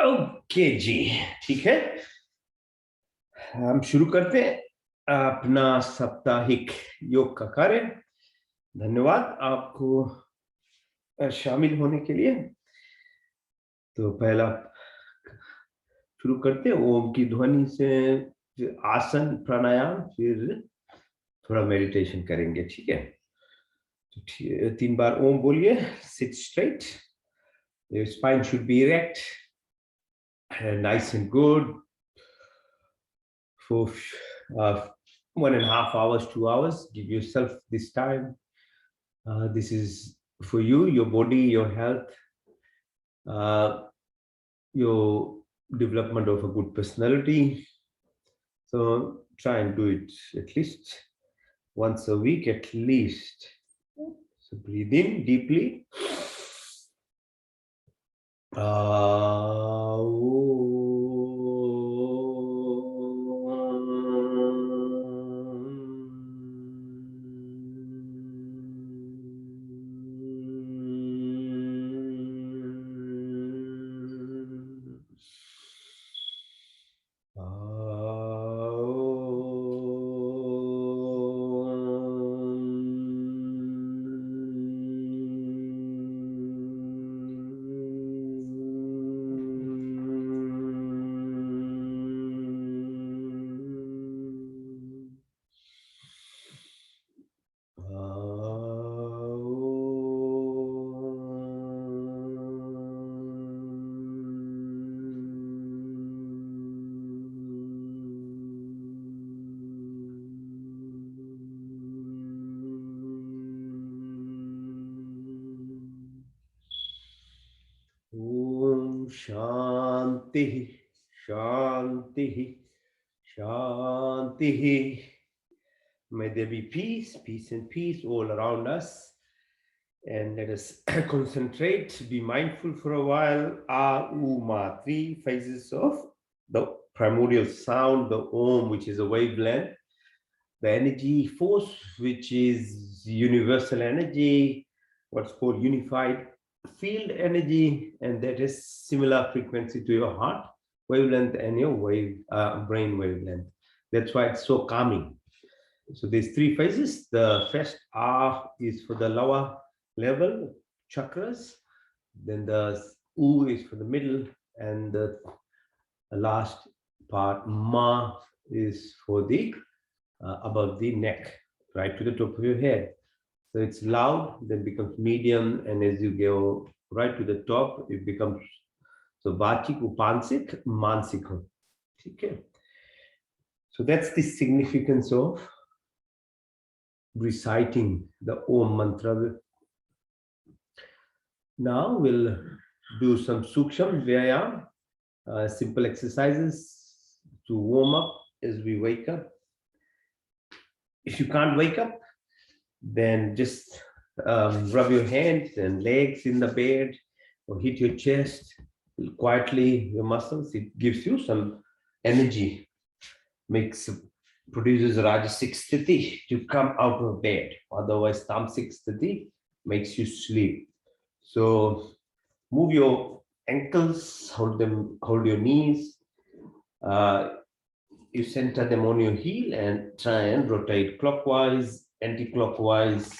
Okay जी, ठीक है। हम शुरू करते हैं अपना साप्ताहिक योग का कार्य। धन्यवाद आपको शामिल होने के लिए। तो पहला शुरू करते हैं ओम की ध्वनि से, फिर आसन प्राणायाम, फिर थोड़ा मेडिटेशन करेंगे, ठीक है। तो 3 बार ओम बोलिए। Seat straight, your spine should be erect and nice and good for uh, 1.5 hours, 2 hours. Give yourself this time. This is for you, your body, your health, uh, your development of a good personality. So try and do it at least once a week, at least. So breathe in deeply. Shanti, Shanti, Shanti. May there be peace, peace and peace all around us. And let us concentrate, be mindful for a while. A, 3 phases of the primordial sound, the Om, which is a wavelength, the energy force, which is universal energy, what's called unified field energy, and that is similar frequency to your heart wavelength and your brain wavelength. That's why it's so calming. So there's 3 phases. The first R is for the lower level chakras, then the U is for the middle, and the last part Ma is for the above the neck, right to the top of your head. So it's loud, then becomes medium, and as you go right to the top, it becomes so Vachik, Upansik, Mansik. Okay. So that's the significance of reciting the Om mantra. Now we'll do some Suksham Vyayam, simple exercises to warm up as we wake up. If you can't wake up, then just rub your hands and legs in the bed or hit your chest quietly, your muscles. It gives you some energy, produces Rajasic Sthiti to come out of bed. Otherwise, Tamasic Sthiti makes you sleep. So move your ankles, hold your knees. You center them on your heel and try and rotate clockwise, anti-clockwise.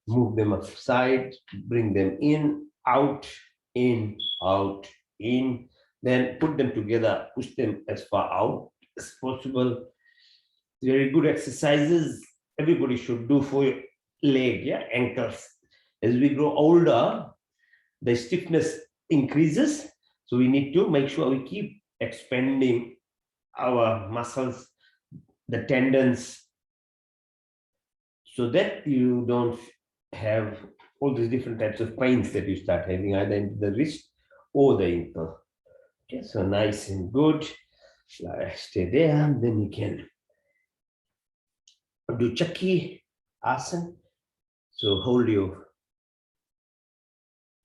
Move them aside, bring them in, out, in, out, in. Then put them together, push them as far out as possible. Very good exercises everybody should do for your leg, yeah, ankles. As we grow older, the stiffness increases. So we need to make sure we keep expanding our muscles, the tendons, so that you don't have all these different types of pains that you start having either in the wrist or the ankle. Okay, so nice and good. Stay there, then you can do Chakki Asana. So hold your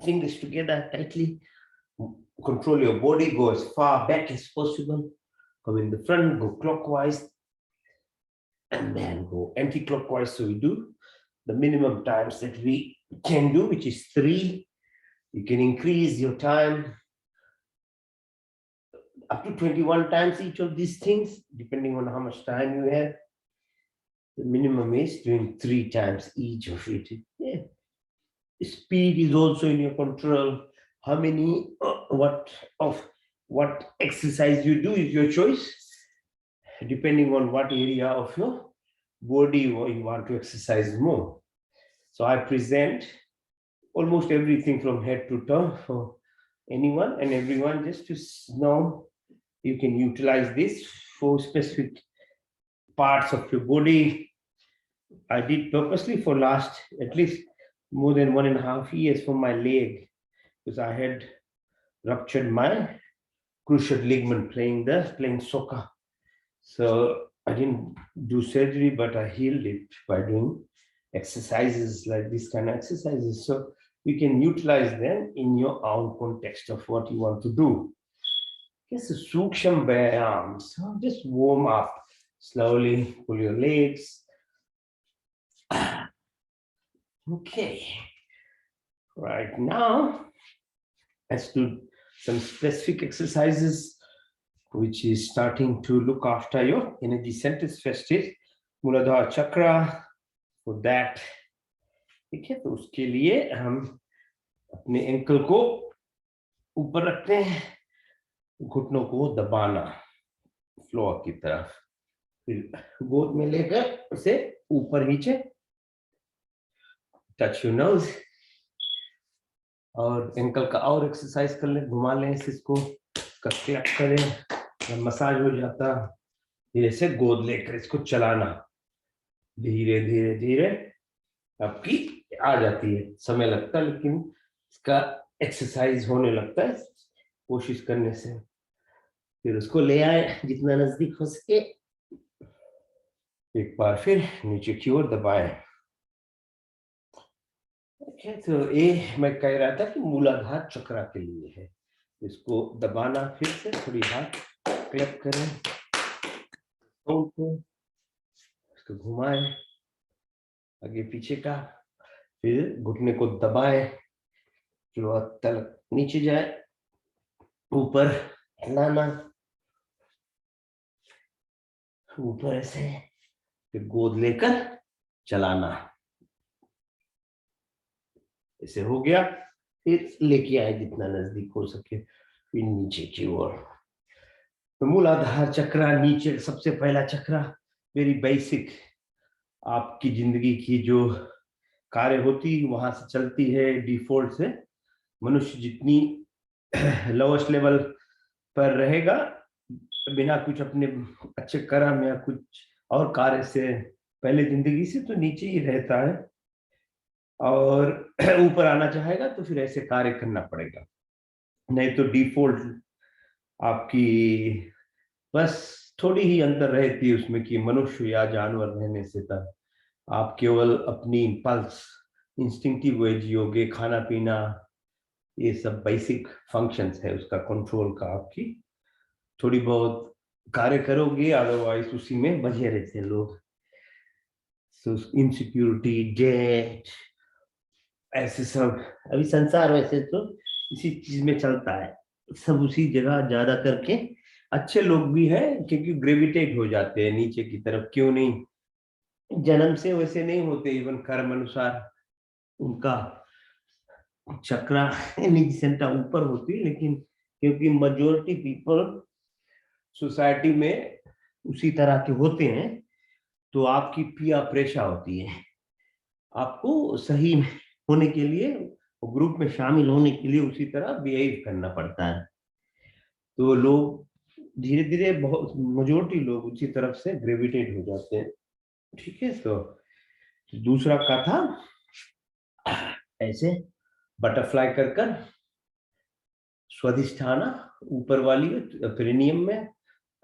fingers together tightly, control your body, go as far back as possible, come in the front, go clockwise, and then go anti-clockwise. So we do the minimum times that we can do, which is 3. You can increase your time up to 21 times each of these things, depending on how much time you have. The minimum is doing 3 times each of it. Yeah. Speed is also in your control. How many, what exercise you do is your choice, depending on what area of your body you want to exercise more. So I present almost everything from head to toe for anyone and everyone, just to know you can utilize this for specific parts of your body. I did purposely for last at least more than 1.5 years for my leg, because I had ruptured my cruciate ligament playing soccer. So I didn't do surgery, but I healed it by doing exercises like this kind of exercises. So you can utilize them in your own context of what you want to do. Yes, Suksham Vyayam. So just warm up slowly, pull your legs. Okay. Right now, let's do some specific exercises which is starting to look after your energy centers. First is Muladhara Chakra. For that, ठीक है, तो उसके लिए हम अपने ankle को ऊपर रखते हैं, घुटनों को दबाना फ्लोर की तरफ, फिर गोद में लेकर उसे ऊपर नीचे, टच योर नोज, और एंकल का और एक्सरसाइज कर ले, घुमा लें इसको, क्लैप करें, मसाज हो जाता, धीरे से गोद लेकर इसको चलाना, धीरे धीरे धीरे आपकी आ जाती है, समय लगता है लेकिन इसका एक्सरसाइज होने लगता है कोशिश करने से। फिर उसको ले आए जितना नजदीक हो सके, एक बार फिर नीचे की ओर दबाएं। तो ये मैं कह रहा था कि मूलाधार चक्र के लिए है, इसको दबाना, फिर से थोड़ी हाथ क्लैप करें, इसको घुमाएं आगे पीछे का, फिर घुटने को दबाएं, जो तलक नीचे जाए, ऊपर हिलाना, ऊपर ऐसे, फिर गोद लेकर चलाना, ऐसे हो गया, फिर लेके आए जितना नजदीक हो सके, फिर नीचे की ओर। तो मूलाधार चक्र नीचे सबसे पहला चक्र, वेरी बेसिक, आपकी जिंदगी की जो कार्य होती वहां से चलती है डिफॉल्ट से। मनुष्य जितनी लोवेस्ट लेवल पर रहेगा, बिना कुछ अपने अच्छे कर्म या कुछ और कार्य से पहले जिंदगी से, तो नीचे ही रहता है, और ऊपर आना चाहेगा तो फिर ऐसे कार्य करना पड़ेगा, नहीं तो डिफॉल्ट आपकी बस थोड़ी ही अंतर रहती है उसमें कि मनुष्य या जानवर रहने से तब आप केवल अपनी पल्स इंस्टिंक्टिव वे जियोगे, खाना पीना ये सब बेसिक फंक्शंस है उसका, कंट्रोल का, आपकी थोड़ी बहुत कार्य करोगे, अदरवाइज उसी में बजे रहते हैं लोग। सो इनसिक्योरिटी, डेट, ऐसे सब, अभी संसार वैसे तो इसी चीज में चलता है, सब उसी जगह ज्यादा करके। अच्छे लोग भी हैं क्योंकि ग्रेविटेट हो जाते हैं नीचे की तरफ, क्यों नहीं, जन्म से वैसे नहीं होते, इवन कर्म अनुसार उनका चक्रा एनर्जी सेंटर ऊपर होती है, लेकिन क्योंकि मेजोरिटी पीपल सोसाइटी में उसी तरह के होते हैं, तो आपकी पिया प्रेशा होती है, आपको सही होने के लिए, ग्रुप में शामिल होने के लिए उसी तरह बिहेव करना पड़ता है। तो लोग धीरे धीरे, बहुत मेजोरिटी लोग उसी तरफ से ग्रेविटेट हो जाते हैं, ठीक है। तो दूसरा का था ऐसे बटरफ्लाई कर कर स्वादिष्ठाना ऊपर वाली पेरिनियम में,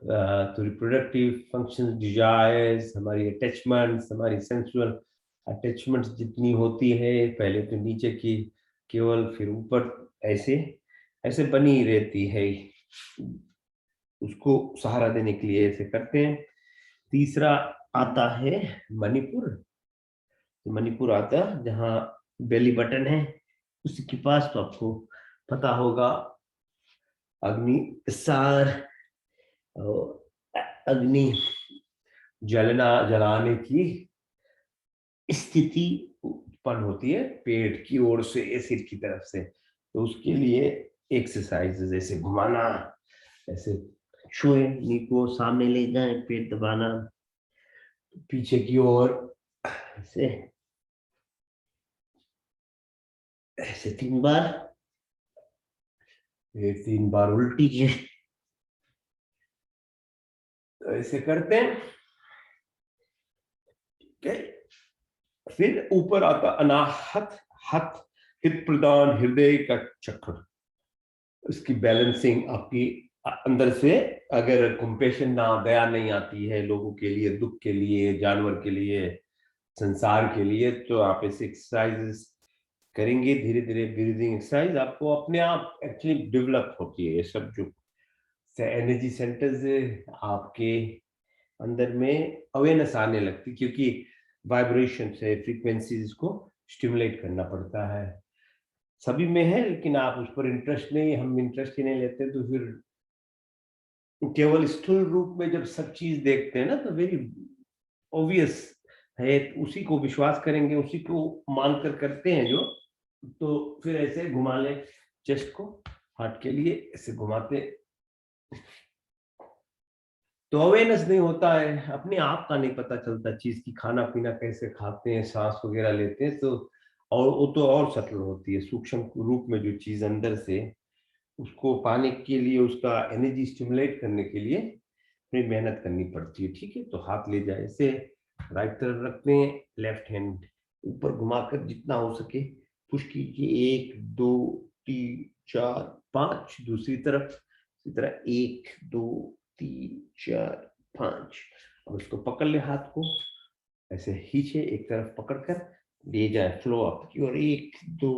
तो रिप्रोडक्टिव फंक्शन, डिजायर्स, हमारी अटैचमेंट्स, हमारी सेंसुअल अटैचमेंट्स जितनी होती है, पहले तो नीचे की केवल, फिर ऊपर, ऐसे ऐसे बनी रहती है, उसको सहारा देने के लिए ऐसे करते हैं। तीसरा आता है मणिपुर, तो मणिपुर आता है जहाँ बेली बटन है उसके पास, तो आपको पता होगा अग्नि सार और अग्नि जलाने की स्थिति उत्पन्न होती है पेट की ओर से या सिर की तरफ से, तो उसके लिए एक्सरसाइज जैसे घुमाना, ऐसे छुए नी को सामने ले जाए, पेट दबाना पीछे की ओर, ऐसे ऐसे 3 बार, फिर 3 बार उल्टी की, तो ऐसे करते हैं। ठीक है, फिर ऊपर आता अनाहत हथ, हित प्रदान हृदय का चक्र, उसकी बैलेंसिंग आपकी अंदर से, अगर कंपेशन ना, दया नहीं आती है लोगों के लिए, दुख के लिए, जानवर के लिए, संसार के लिए, तो आप ऐसे एक्सरसाइजेस करेंगे धीरे धीरे, ब्रीदिंग एक्सरसाइज आपको अपने आप एक्चुअली डेवलप होती है। ये सब जो एनर्जी सेंटर्स आपके अंदर में अवेयरनेस आने लगती, क्योंकि वाइब्रेशन से फ्रीक्वेंसीज को स्टिमुलेट करना पड़ता है। सभी में है, लेकिन आप उस पर इंटरेस्ट नहीं, हम इंटरेस्ट ही नहीं लेते, तो फिर केवल स्थूल रूप में जब सब चीज देखते हैं ना, तो वेरी ऑब्वियस है, उसी को विश्वास करेंगे, उसी को मानकर करते हैं जो, तो फिर ऐसे घुमा ले चेस्ट को, हार्ट के लिए ऐसे घुमाते, तो अवेयरनेस नहीं होता है, अपने आप का नहीं पता चलता चीज की, खाना पीना कैसे खाते हैं, सांस वगैरह लेते हैं, तो और वो तो और सटल होती है, सूक्ष्म रूप में जो चीज अंदर से, उसको पाने के लिए, उसका एनर्जी स्टिमुलेट करने के लिए फिर मेहनत करनी पड़ती है। ठीक है, तो हाथ ले जाए ऐसे, राइट तरफ रखते हैं, लेफ्ट हैंड ऊपर घुमाकर जितना हो सके पुश कीजिए, 1 2 3 4 5, दूसरी तरफ इसी तरह 1 2 3 4 5, और उसको पकड़ ले, हाथ को ऐसे खींचे, एक तरफ पकड़कर ले जाए फ्लो अप की और 1 2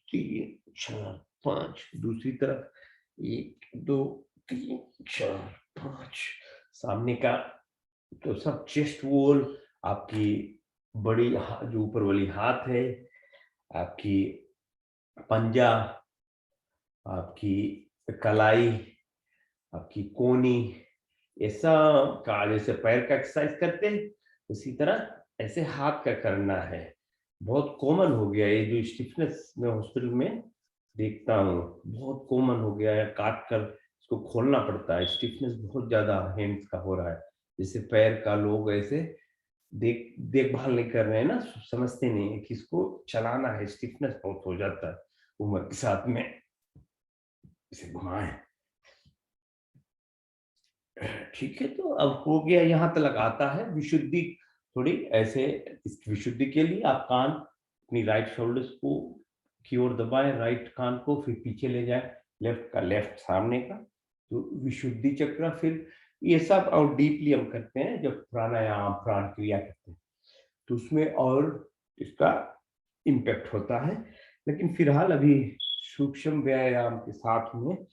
3 4 5, दूसरी तरफ 1 2 3 4 5, सामने का, तो सब चेस्ट वॉल, आपकी बड़ी जो ऊपर वाली हाथ है, आपकी पंजा, आपकी कलाई, आपकी कोनी, ऐसा का जैसे पैर का एक्सरसाइज करते हैं, उसी तरह ऐसे हाथ का करना है। बहुत कॉमन हो गया ये जो स्टिफनेस में हॉस्पिटल में देखता हूँ, बहुत कॉमन हो गया है, काट कर इसको खोलना पड़ता है, स्टिफनेस बहुत ज्यादा हैंड्स का हो रहा है, जैसे पैर का लोग ऐसे देखभाल नहीं कर रहे हैं ना, समझते नहीं है कि इसको चलाना है, स्टिफनेस बहुत हो जाता है उम्र के साथ में, इसे घुमाएं। ठीक है, तो अब हो गया, यहाँ तक आता है विशुद्धि थोड़ी ऐसे, इस विशुद्धि के लिए आप कान अपनी राइट शोल्डर्स को की ओर दबाएं, राइट कान को फिर पीछे ले जाए, लेफ्ट का लेफ्ट सामने का, तो विशुद्धि चक्र, फिर ये सब और डीपली हम करते हैं जब प्राणायाम प्राण क्रिया करते हैं, तो उसमें और इसका इम्पैक्ट होता है। लेकिन फिलहाल अभी सूक्ष्म व्यायाम के साथ में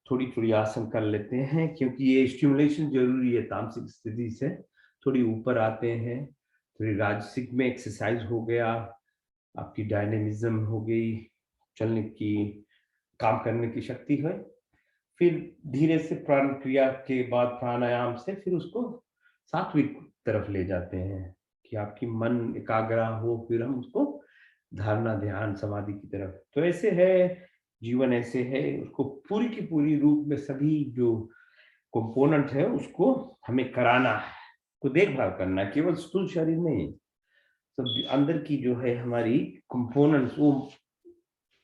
थोड़ी थोड़ी आसन कर लेते हैं, क्योंकि ये स्टिमुलेशन जरूरी है, तामसिक स्थिति से थोड़ी ऊपर आते हैं, थोड़ी राजसिक में एक्सरसाइज हो गया, आपकी डायनेमिज्म हो गई, चलने की, काम करने की शक्ति है, फिर धीरे से प्राण क्रिया के बाद प्राणायाम से फिर उसको सात्विक तरफ ले जाते हैं कि आपकी मन एकाग्र हो, फिर हम उसको धारणा ध्यान समाधि की तरफ, तो ऐसे है जीवन, ऐसे है, उसको पूरी की पूरी रूप में सभी जो कंपोनेंट है उसको हमें कराना है, को देखभाल करना है, केवल स्थूल शरीर नहीं, सब अंदर की जो है हमारी कंपोनेंट्स, वो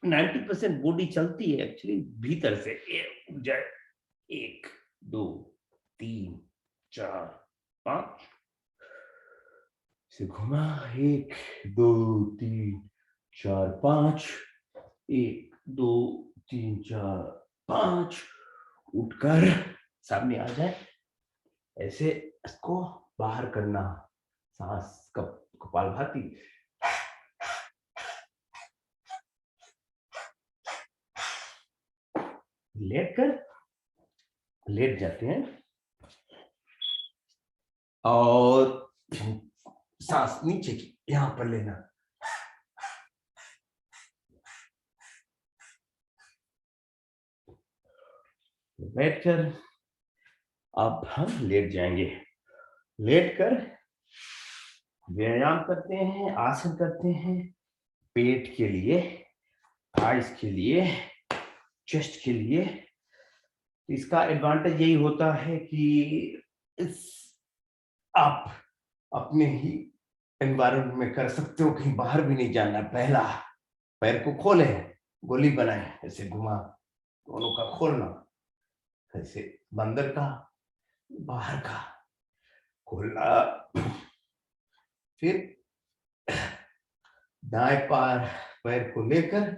90% बॉडी चलती है एक्चुअली भीतर से, ऊर्जा, 1 2 3 4 5, से घुमा, 1 2 3 4 5, 1 2 3 4 5, उठकर सामने आ जाए, ऐसे इसको बाहर करना, सांस कपालभाति, लेट जाते हैं और सांस नीचे की यहां पर लेना, बैठकर अब हम लेट जाएंगे। लेट कर व्यायाम करते हैं, आसन करते हैं, पेट के लिए, थाइस के लिए, चेस्ट के लिए। इसका एडवांटेज यही होता है कि इस आप अपने ही एनवायरनमेंट में कर सकते हो, कहीं बाहर भी नहीं जाना। पहला पैर को खोले, गोली बनाए, ऐसे घुमा, दोनों का खोलना, ऐसे बंदर का, बाहर का खोलना, फिर दाएं पैर को लेकर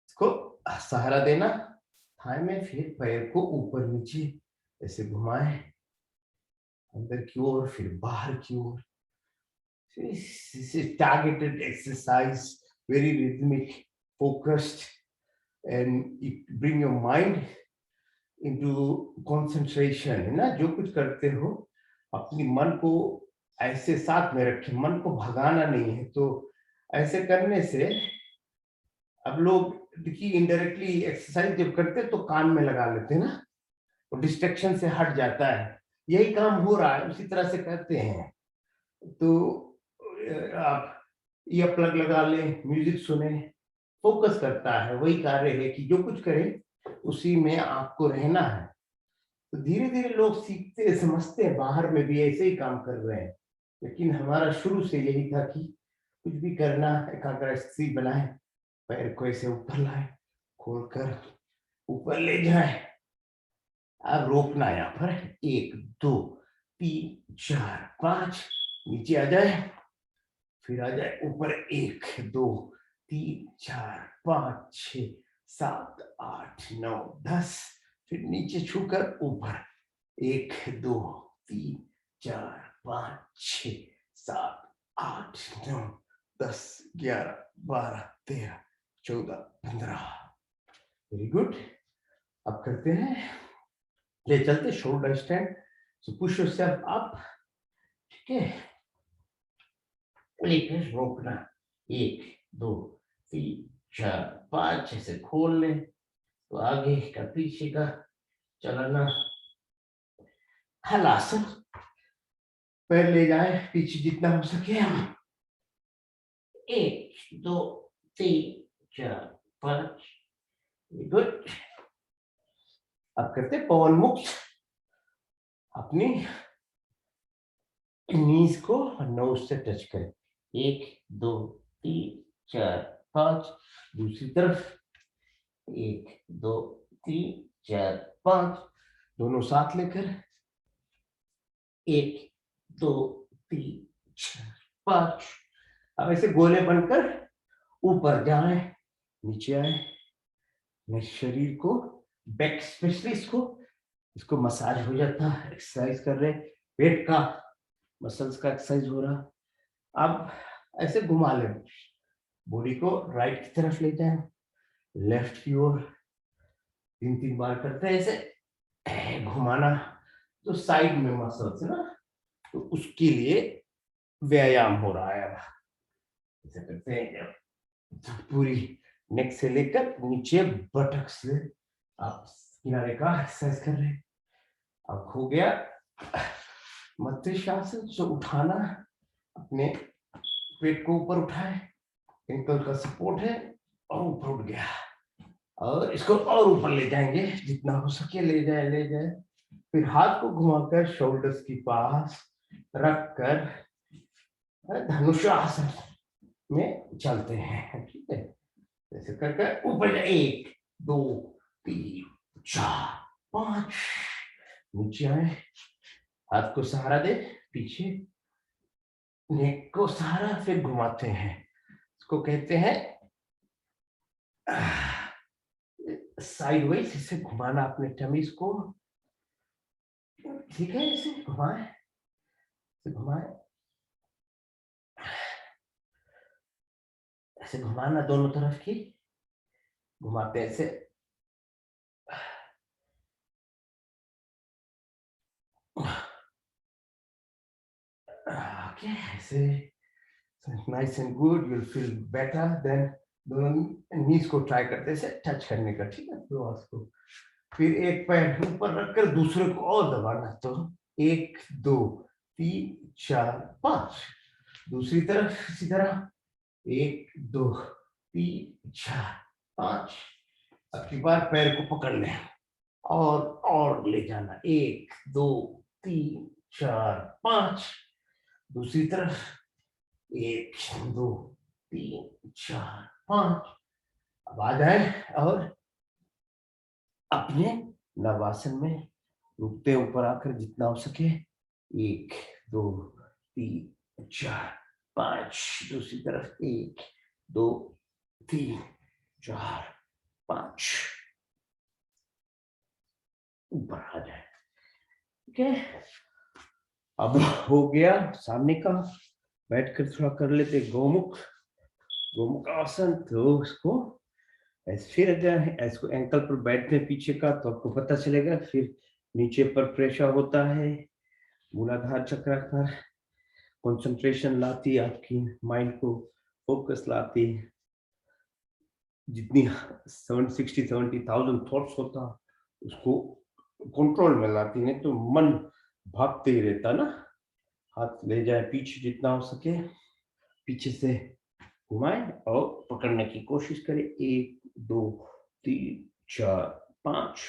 इसको सहारा देना थाई में, फिर पैर को ऊपर नीचे ऐसे घुमाए, अंदर की ओर फिर बाहर की ओर। This is targeted exercise, very rhythmic, focused, and you bring your mind into concentration, है ना। जो कुछ करते हो अपनी मन को ऐसे साथ में रखें, मन को भगाना नहीं है। तो ऐसे करने से अब लोग देखिए इनडायरेक्टली एक्सरसाइज जब करते हैं तो कान में लगा लेते हैं ना, तो डिस्ट्रैक्शन से हट जाता है। यही काम हो रहा है, उसी तरह से करते हैं। तो आप ईयर प्लग लगा लें, म्यूजिक सुने, फोकस करता है। वही कार्य है कि जो कुछ करें उसी में आपको रहना है। तो धीरे धीरे लोग सीखते समझते हैं, बाहर में भी ऐसे ही काम कर रहे हैं। लेकिन हमारा शुरू से यही था कि कुछ भी करना, एकाग्र स्थिति बनाए, पैर को ऐसे ऊपर लाए, खोलकर ऊपर ले जाए। अब रोकना यहाँ पर 1 2 3 4 5, नीचे आ जाए, फिर आ जाए ऊपर 1 2 3 4 5 6 7 8 9 10, फिर नीचे छूकर ऊपर 1 2 3 4 5 6 7 8 9 10 11 12 13 14 15। Very good. अब करते हैं, ले चलते शोल्डर स्टैंड। सो पुश योरसेल्फ अप, ठीक है, लेकर रोकना 1 2 3 4 5, ऐसे खोल लें तो आगे का पीछे का चलाना। हलासन, पैर ले जाए पीछे जितना हो सके। 1 2 3 4 5, गुड। अब करते पवन मुक्त। अपनी नीज को नोज से टच करें। 1 2 3 4 5, दूसरी तरफ 1 2 3 4 5, दोनों साथ लेकर 1 2 3 4 5। अब ऐसे गोले बनकर ऊपर जाए, नीचे आए। मैं शरीर को, बैक स्पेशली इसको मसाज हो जाता है, एक्सरसाइज कर रहे, पेट का मसल्स का एक्सरसाइज हो रहा। अब ऐसे घुमा ले, बॉडी को राइट की तरफ ले जाए, लेफ्ट की ओर 3 बार करते हैं ऐसे घुमाना। तो साइड में मसल्स है ना, तो उसके लिए व्यायाम हो रहा है। अब ऐसे करते हैं, तो पूरी नेक से लेकर नीचे बटक से आप किनारे का एक्सरसाइज कर रहे हैं। अब हो गया मत्स्यासन। सो उठाना, अपने पेट को ऊपर उठाए, एंकल का सपोर्ट है और ऊपर उठ गया। और इसको और ऊपर ले जाएंगे, जितना हो सके ले जाए ले जाए। फिर हाथ को घुमाकर शोल्डर्स के पास रखकर धनुषासन में चलते हैं, ठीक है। ऐसे करके ऊपर 1 2 3 4 5, नीचे आए, हाथ को सहारा दे, पीछे नेक को सहारा, फिर घुमाते हैं। इसको कहते हैं साइडवेज, इसे घुमाना अपने टमीज को, ठीक है। इसे घुमाए, ऐसे घुमाना, दोनों तरफ की घुमाते ऐसे। Okay, ऐसे nice and good, you'll feel better. Then दोनों नीज को ट्राई करते ऐसे टच करने का, ठीक है, फ्लोर्स को। फिर एक पैर ऊपर रखकर दूसरे को और दबाना, तो 1 2 3 4 5। दूसरी तरफ इसी तरह 1 2 3 4 5। अब की बार पैर को पकड़ लें और ले जाना, 1 2 3 4 5। दूसरी तरफ 1 2 3 4 5। अब आ जाए और अपने नवासन में रुकते ऊपर आकर जितना हो सके, 1 2 3 4 5। दूसरी तरफ 1 2 3 4 5। ऊपर आ जाए। ठीक है, अब हो गया सामने का। बैठकर थोड़ा कर लेते गोमुख आसन। तो उसको फिर अगर इसको एंकल पर बैठते हैं पीछे का, तो आपको पता चलेगा फिर नीचे पर प्रेशर होता है, मूलाधार चक्र पर कंसंट्रेशन लाती, आपकी माइंड को फोकस लाती। जितनी 70,000 थॉट्स होता उसको कंट्रोल में लाती, नहीं तो मन भागते ही रहता ना। हाथ ले जाए पीछे जितना हो सके, पीछे से घुमाए और पकड़ने की कोशिश करें। 1 2 3 4 5।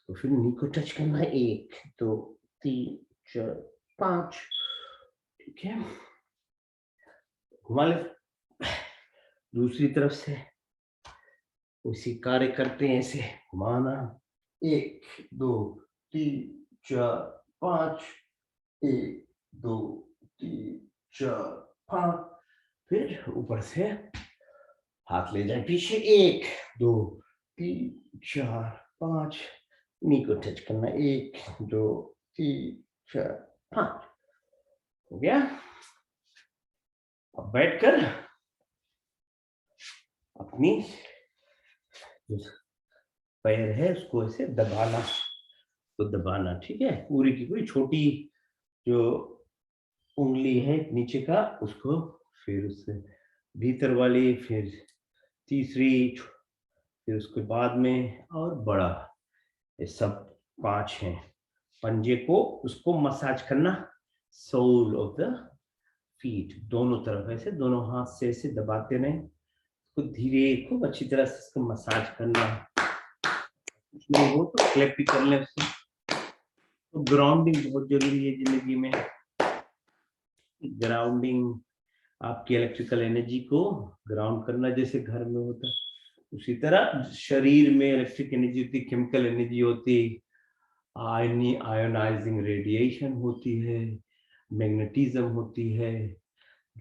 तो फिर नी को टच करना है, 1 2 3 4 5। ठीक है, घुमा ले। दूसरी तरफ से उसी कार्य करते हैं, ऐसे घुमाना। 1 2 3 4 5। 1 2 3 4 5। फिर ऊपर से हाथ ले जाए पीछे, 1 2 3 4 5। नी को टच करना, 1 2 3 4 5। हो गया। अब बैठकर अपनी जो पैर है उसको ऐसे दबाना, तो दबाना। ठीक है, पूरी की पूरी छोटी जो उंगली है नीचे का उसको, फिर उससे भीतर वाली, फिर तीसरी, फिर उसके बाद में और बड़ा, ये सब 5 हैं। पंजे को उसको मसाज करना, सोल ऑफ द फीट, दोनों तरफ ऐसे दोनों हाथ से ऐसे दबाते रहें। उसको धीरे खूब अच्छी तरह से इसको मसाज करना। कुछ नहीं हो तो क्लैप भी कर लें उससे। तो ग्राउंडिंग बहुत जरूरी है जिंदगी में। ग्राउंडिंग आपकी इलेक्ट्रिकल एनर्जी को ग्राउंड करना, जैसे घर में होता है उसी तरह शरीर में इलेक्ट्रिक एनर्जी होती, केमिकल एनर्जी होती, आयोनाइजिंग रेडिएशन होती है, मैग्नेटिज्म होती है,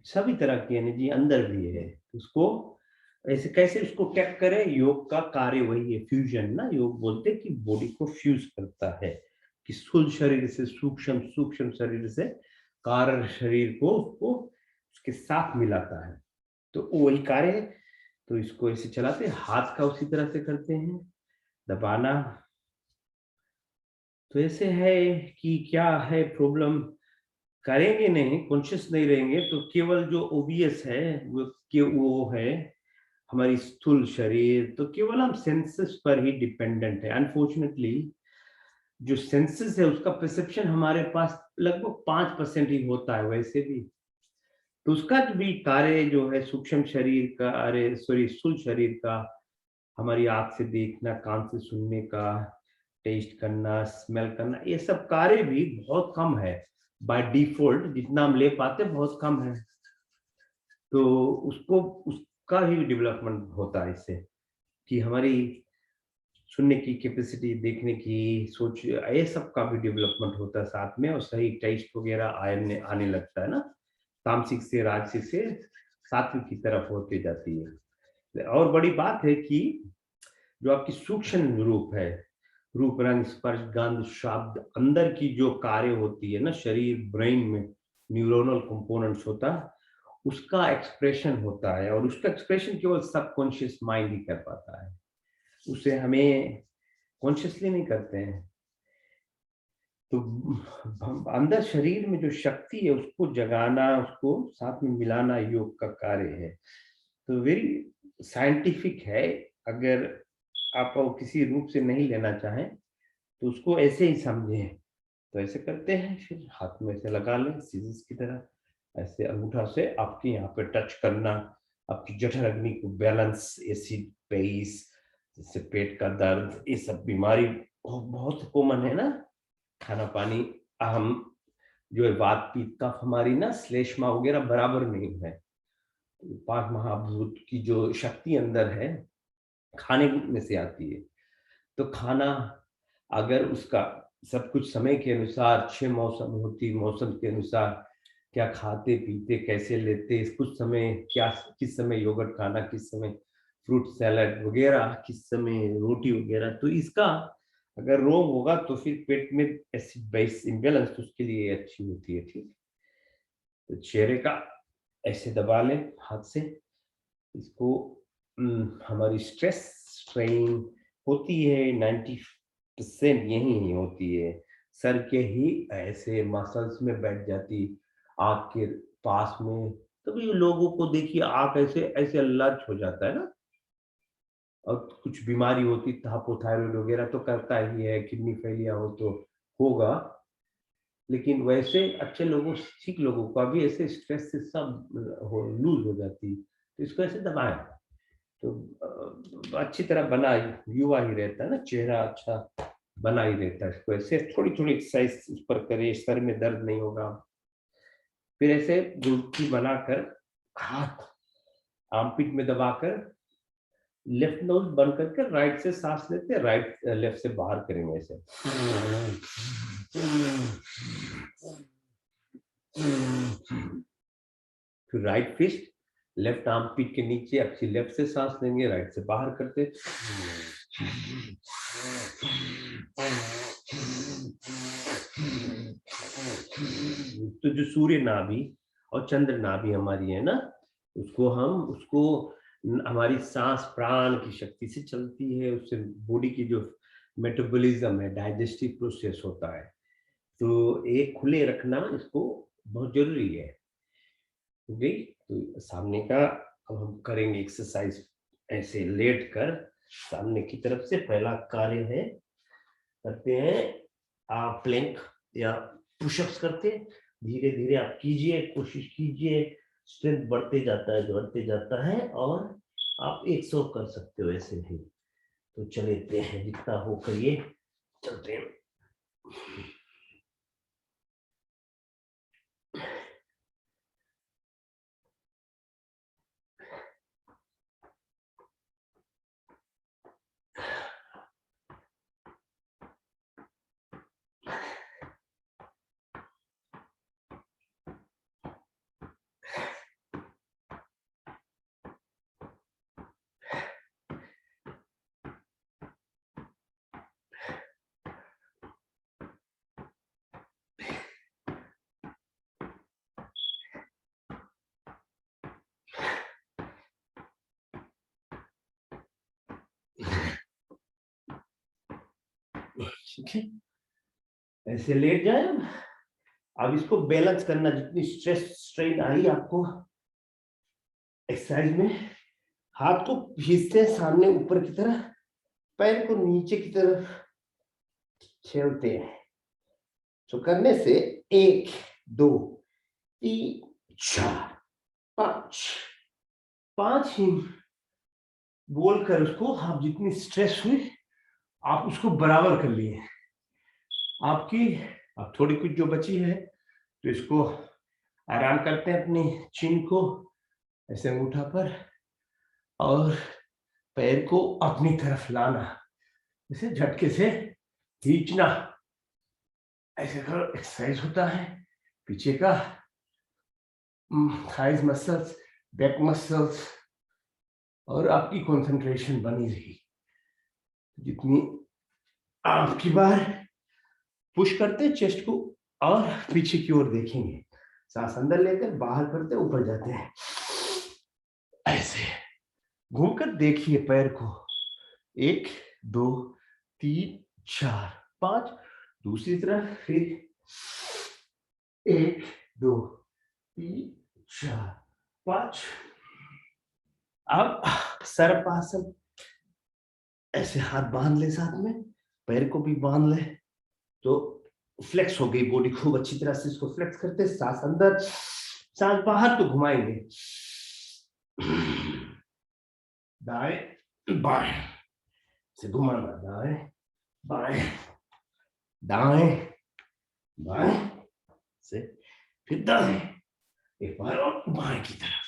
सभी तरह की एनर्जी अंदर भी है। उसको ऐसे कैसे उसको टैप करें, योग का कार्य वही है, फ्यूजन ना। योग बोलते हैं कि बॉडी को फ्यूज करता है, कि स्थूल शरीर से सूक्ष्म, सूक्ष्म शरीर से कारण शरीर को उसको उसके साथ मिलाता है, तो वही कार्य है। तो इसको ऐसे चलाते हैं, हाथ का उसी तरह से करते हैं, दबाना। तो ऐसे है कि क्या है प्रॉब्लम, करेंगे नहीं, कॉन्शियस नहीं रहेंगे तो केवल जो ओबियस है वो है हमारी स्थूल शरीर, तो केवल हम सेंसेस पर ही डिपेंडेंट है। अनफॉर्चुनेटली जो सेंसेस है उसका परसेप्शन हमारे पास लगभग 5% ही होता है वैसे भी। तो उसका जो भी कार्य जो है सूक्ष्म शरीर का, अरे सॉरी स्थूल शरीर का, हमारी आंख से देखना, कान से सुनने का, टेस्ट करना, स्मेल करना, ये सब कार्य भी बहुत कम है। बाय डिफॉल्ट जितना हम ले पाते बहुत कम है। तो उसको उसका ही डेवलपमेंट होता है इससे, कि हमारी सुनने की कैपेसिटी, देखने की सोच, ये सब का भी डेवलपमेंट होता है साथ में, और सही टेस्ट वगैरह आने लगता है ना। तामसिक से राजसिक से सात्विक की तरफ होते जाती है। और बड़ी बात है कि जो आपकी सूक्ष्म रूप है, रूप रंग स्पर्श गंध शब्द, अंदर की जो कार्य होती है ना, शरीर ब्रेन में न्यूरोनल कंपोनेंट्स होता है, उसका एक्सप्रेशन होता है, और उसका एक्सप्रेशन केवल सबकॉन्शियस माइंड ही कर पाता है। उसे हमें कॉन्शियसली नहीं करते हैं। तो अंदर शरीर में जो शक्ति है उसको जगाना, उसको साथ में मिलाना योग का कार्य है। तो वेरी साइंटिफिक है। अगर आप किसी रूप से नहीं लेना चाहें तो उसको ऐसे ही समझें। तो ऐसे करते हैं, फिर हाथ में ऐसे लगा लें सीजर्स की तरह, ऐसे अंगूठा से आपके यहाँ पे टच करना, आपकी जठर अग्नि को बैलेंस, एसिड बेस, जैसे पेट का दर्द, ये सब बीमारी बहुत कॉमन है ना। खाना पानी हम जो है वात पित्त कफ हमारी ना श्लेष्मा वगैरह बराबर नहीं है। पांच महाभूत की जो शक्ति अंदर है खाने में से आती है। तो खाना अगर उसका सब कुछ समय के अनुसार, 6 मौसम होती, मौसम के अनुसार क्या खाते पीते कैसे लेते, कुछ समय क्या, किस समय योगर्ट खाना, किस समय फ्रूट सैलड वगैरह, किस समय रोटी वगैरह, तो इसका अगर रोग होगा तो फिर पेट में एसिड बेस इम्बैलेंस तो उसके लिए अच्छी होती है। ठीक, तो चेहरे का ऐसे दबा लें हाथ से इसको। हमारी स्ट्रेस स्ट्रेन होती है 90% यही ही होती है, सर के ही ऐसे मसल्स में बैठ जाती, आँख के पास में। तभी लोगों को देखिए आँख ऐसे ऐसे लच हो जाता है ना। और कुछ बीमारी होती, हाइपोथायराइड वगैरह तो करता ही है, किडनी फेलियर हो तो होगा। लेकिन वैसे अच्छे लोगों, ठीक लोगों का भी ऐसे स्ट्रेस से सब हो लूज हो जाती, तो इसको ऐसे दबाएं तो अच्छी तरह बना युवा ही रहता है ना, चेहरा अच्छा बना ही रहता है। इसको ऐसे थोड़ी थोड़ी एक्सरसाइज इस पर करें, सर में दर्द नहीं होगा। फिर ऐसे गुलकी बनाकर हाथ आर्मपिट में दबाकर लेफ्ट नोज बंद करके राइट से सांस लेते, राइट लेफ्ट से बाहर करेंगे ऐसे। फिर राइट फिस्ट लेफ्ट आर्म पीठ के नीचे, अच्छी लेफ्ट से सांस लेंगे, राइट से बाहर करते। तो जो सूर्य नाभि और चंद्र नाभि हमारी है ना, उसको हमारी सांस प्राण की शक्ति से चलती है, उससे बॉडी की जो मेटाबॉलिज्म है, डाइजेस्टिव प्रोसेस होता है। तो एक खुले रखना इसको बहुत जरूरी है। हो गई। तो सामने का अब हम करेंगे एक्सरसाइज, ऐसे लेट कर सामने की तरफ से। पहला कार्य है, करते हैं आप प्लैंक या पुशअप्स करते हैं। धीरे धीरे आप कीजिए, कोशिश कीजिए, स्ट्रेंथ बढ़ते जाता है और आप 100 कर सकते हो ऐसे ही। तो चलेते हैं, जितना हो करिए, चलते हैं। ठीक है, ऐसे लेट जाए। अब इसको बैलेंस करना, जितनी स्ट्रेस स्ट्रेन आई आपको एक्सरसाइज में, हाथ को खींचते हैं सामने ऊपर की तरफ, पैर को नीचे की तरफ छेड़ते हैं। तो करने से 1 2 3 4 5 5 ही बोलकर उसको, आप जितनी स्ट्रेस हुई आप उसको बराबर कर लिए। आपकी अब थोड़ी कुछ जो बची है, तो इसको आराम करते हैं, अपनी चिन को ऐसे अंगूठा पर और पैर को अपनी तरफ लाना, इसे झटके से खींचना, ऐसे करो। एक्सरसाइज होता है पीछे का थाइज मसल्स, बैक मसल्स, और आपकी कंसंट्रेशन बनी रही। जितनी आपकी बार पुश करते हैं चेस्ट को और पीछे की ओर देखेंगे, सांस अंदर लेकर बाहर करते ऊपर जाते हैं, ऐसे घूमकर देखिए पैर को। 1 2 3 4 5, दूसरी तरफ फिर 1 2 3 4 5। अब सर्पासन, ऐसे हाथ बांध ले, साथ में पैर को भी बांध ले, तो फ्लेक्स हो गई बॉडी खूब अच्छी तरह से। इसको फ्लेक्स करते, सांस अंदर सांस बाहर, तो घुमाएंगे दाएं बाएं से घुमाना, दाएं बाएं दाएं बाएं से, फिर दाएं, एक बार और बाएं की तरफ।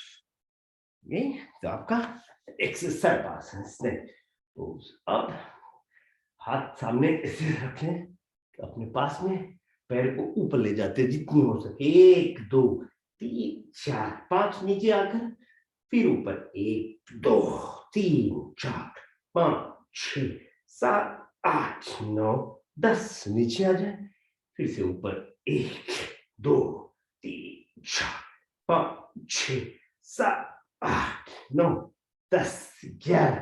ये तो आपका एक्सरसाइज पास है। Snake pose. अब हाथ सामने ऐसे रखें अपने पास में, पैर को ऊपर ले जाते हैं जितनी हो सके, 1 2 3 4 5, नीचे आकर फिर ऊपर, 1 2 3 4 5 6 7 8 9 10, नीचे आ जाए, फिर से ऊपर, 1 2 3 4 5 6 7 8 9 10 11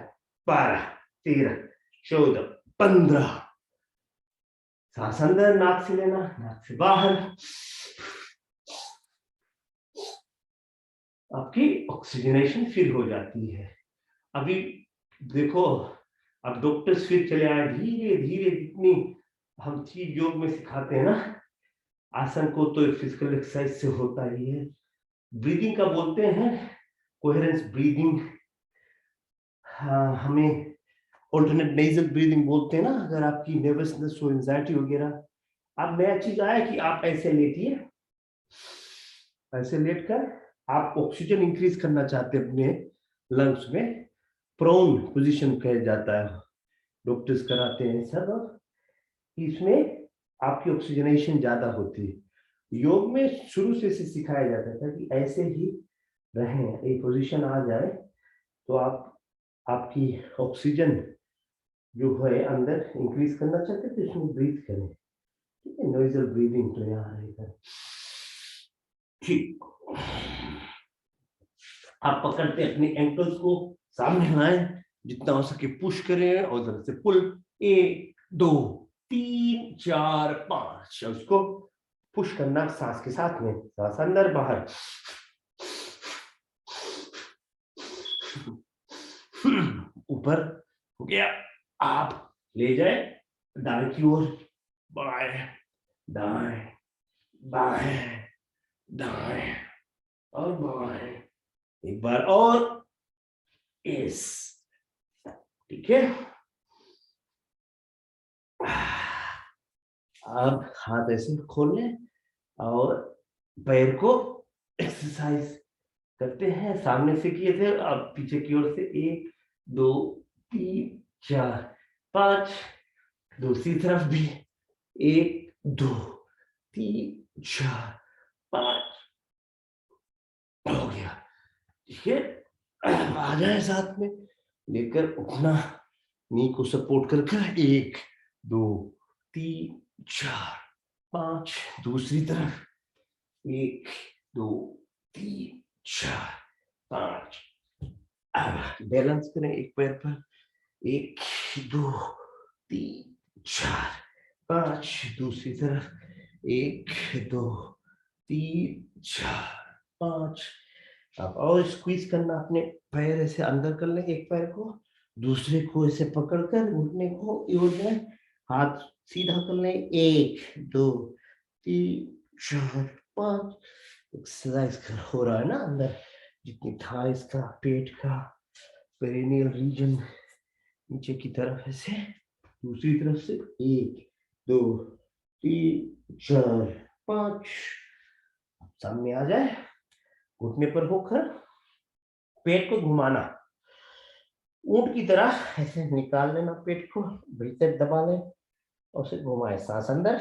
12 13 14 15। सांस अंदर नाक से लेना, नाक से बाहर। आपकी ऑक्सीजनेशन फिर हो जाती है। अभी देखो, अब डॉक्टर्स फिर चले आए, धीरे धीरे जितनी हम चीज योग में सिखाते हैं ना, आसन को तो फिजिकल एक्सरसाइज से होता ही है। ब्रीदिंग का बोलते हैं, कोहेरेंस ब्रीदिंग, हमें ऑल्टरनेट नेजल ब्रीदिंग बोलते हैं ना। अगर आपकी नर्वसनेस हो, एंजाइटी वगैरह, अब नया चीज आया कि आप ऐसे लेटिए, ऐसे लेटकर आप ऑक्सीजन इंक्रीज करना चाहते हैं अपने लंग्स में, प्रोन पोजीशन कहा जाता है, डॉक्टर्स कराते हैं सब। इसमें आपकी ऑक्सीजनेशन ज्यादा होती है। योग में शुरू से इसे सिखाया जाता था कि ऐसे ही रहें, एक पोजीशन आ जाए तो आप आपकी ऑक्सीजन जो है अंदर इंक्रीज करना चाहते थे, इसमें ब्रीथ करें, ठीक है। नोजल ब्रीदिंग तो यहाँ रहेगा, ठीक। आप पकड़ते अपनी एंकल्स को सामने लाएं, जितना हो सके पुश करें, और उधर से पुल, 1 2 3 4 5, उसको पुश करना सांस के साथ में, सांस अंदर बाहर, ऊपर हो गया। आप ले जाए दाएं की ओर, बाएं दाएं बाएं दाएं और बाएं, एक बार और, इस, ठीक है। अब हाथ ऐसे खोल लें और पैर को एक्सरसाइज करते हैं। सामने से किए थे, अब पीछे की ओर से, 1 2 3 4 5, दूसरी तरफ भी, 1 2 3 4 5, हो गया, ठीक है। आ जाए साथ में, लेकर उठना, नी को सपोर्ट कर 1 2 3 4 5, दूसरी तरफ, 1 2 3 4 5। अब बैलेंस करें एक पैर पर, 1 2 3 4 5, दूसरी तरफ, 1 2 3 4 5। अब और स्क्वीज करना, अपने पैर ऐसे अंदर कर लेंगे, एक पैर को, दूसरे को ऐसे पकड़कर घुटने को योड़ दें, हाथ सीधा कर लें, 1 2 3 4 5। एक्सरसाइज हो रहा है ना अंदर, जितनी थाइस का, पेट का, पेरिनियल रीजन नीचे की तरफ ऐसे, दूसरी तरफ से, 1 2 3 4 5। सामने आ जाए, घुटने पर होकर पेट को घुमाना, ऊंट की तरह ऐसे निकाल लेना पेट को, भीतर दबा ले और उसे घुमाए, सांस अंदर,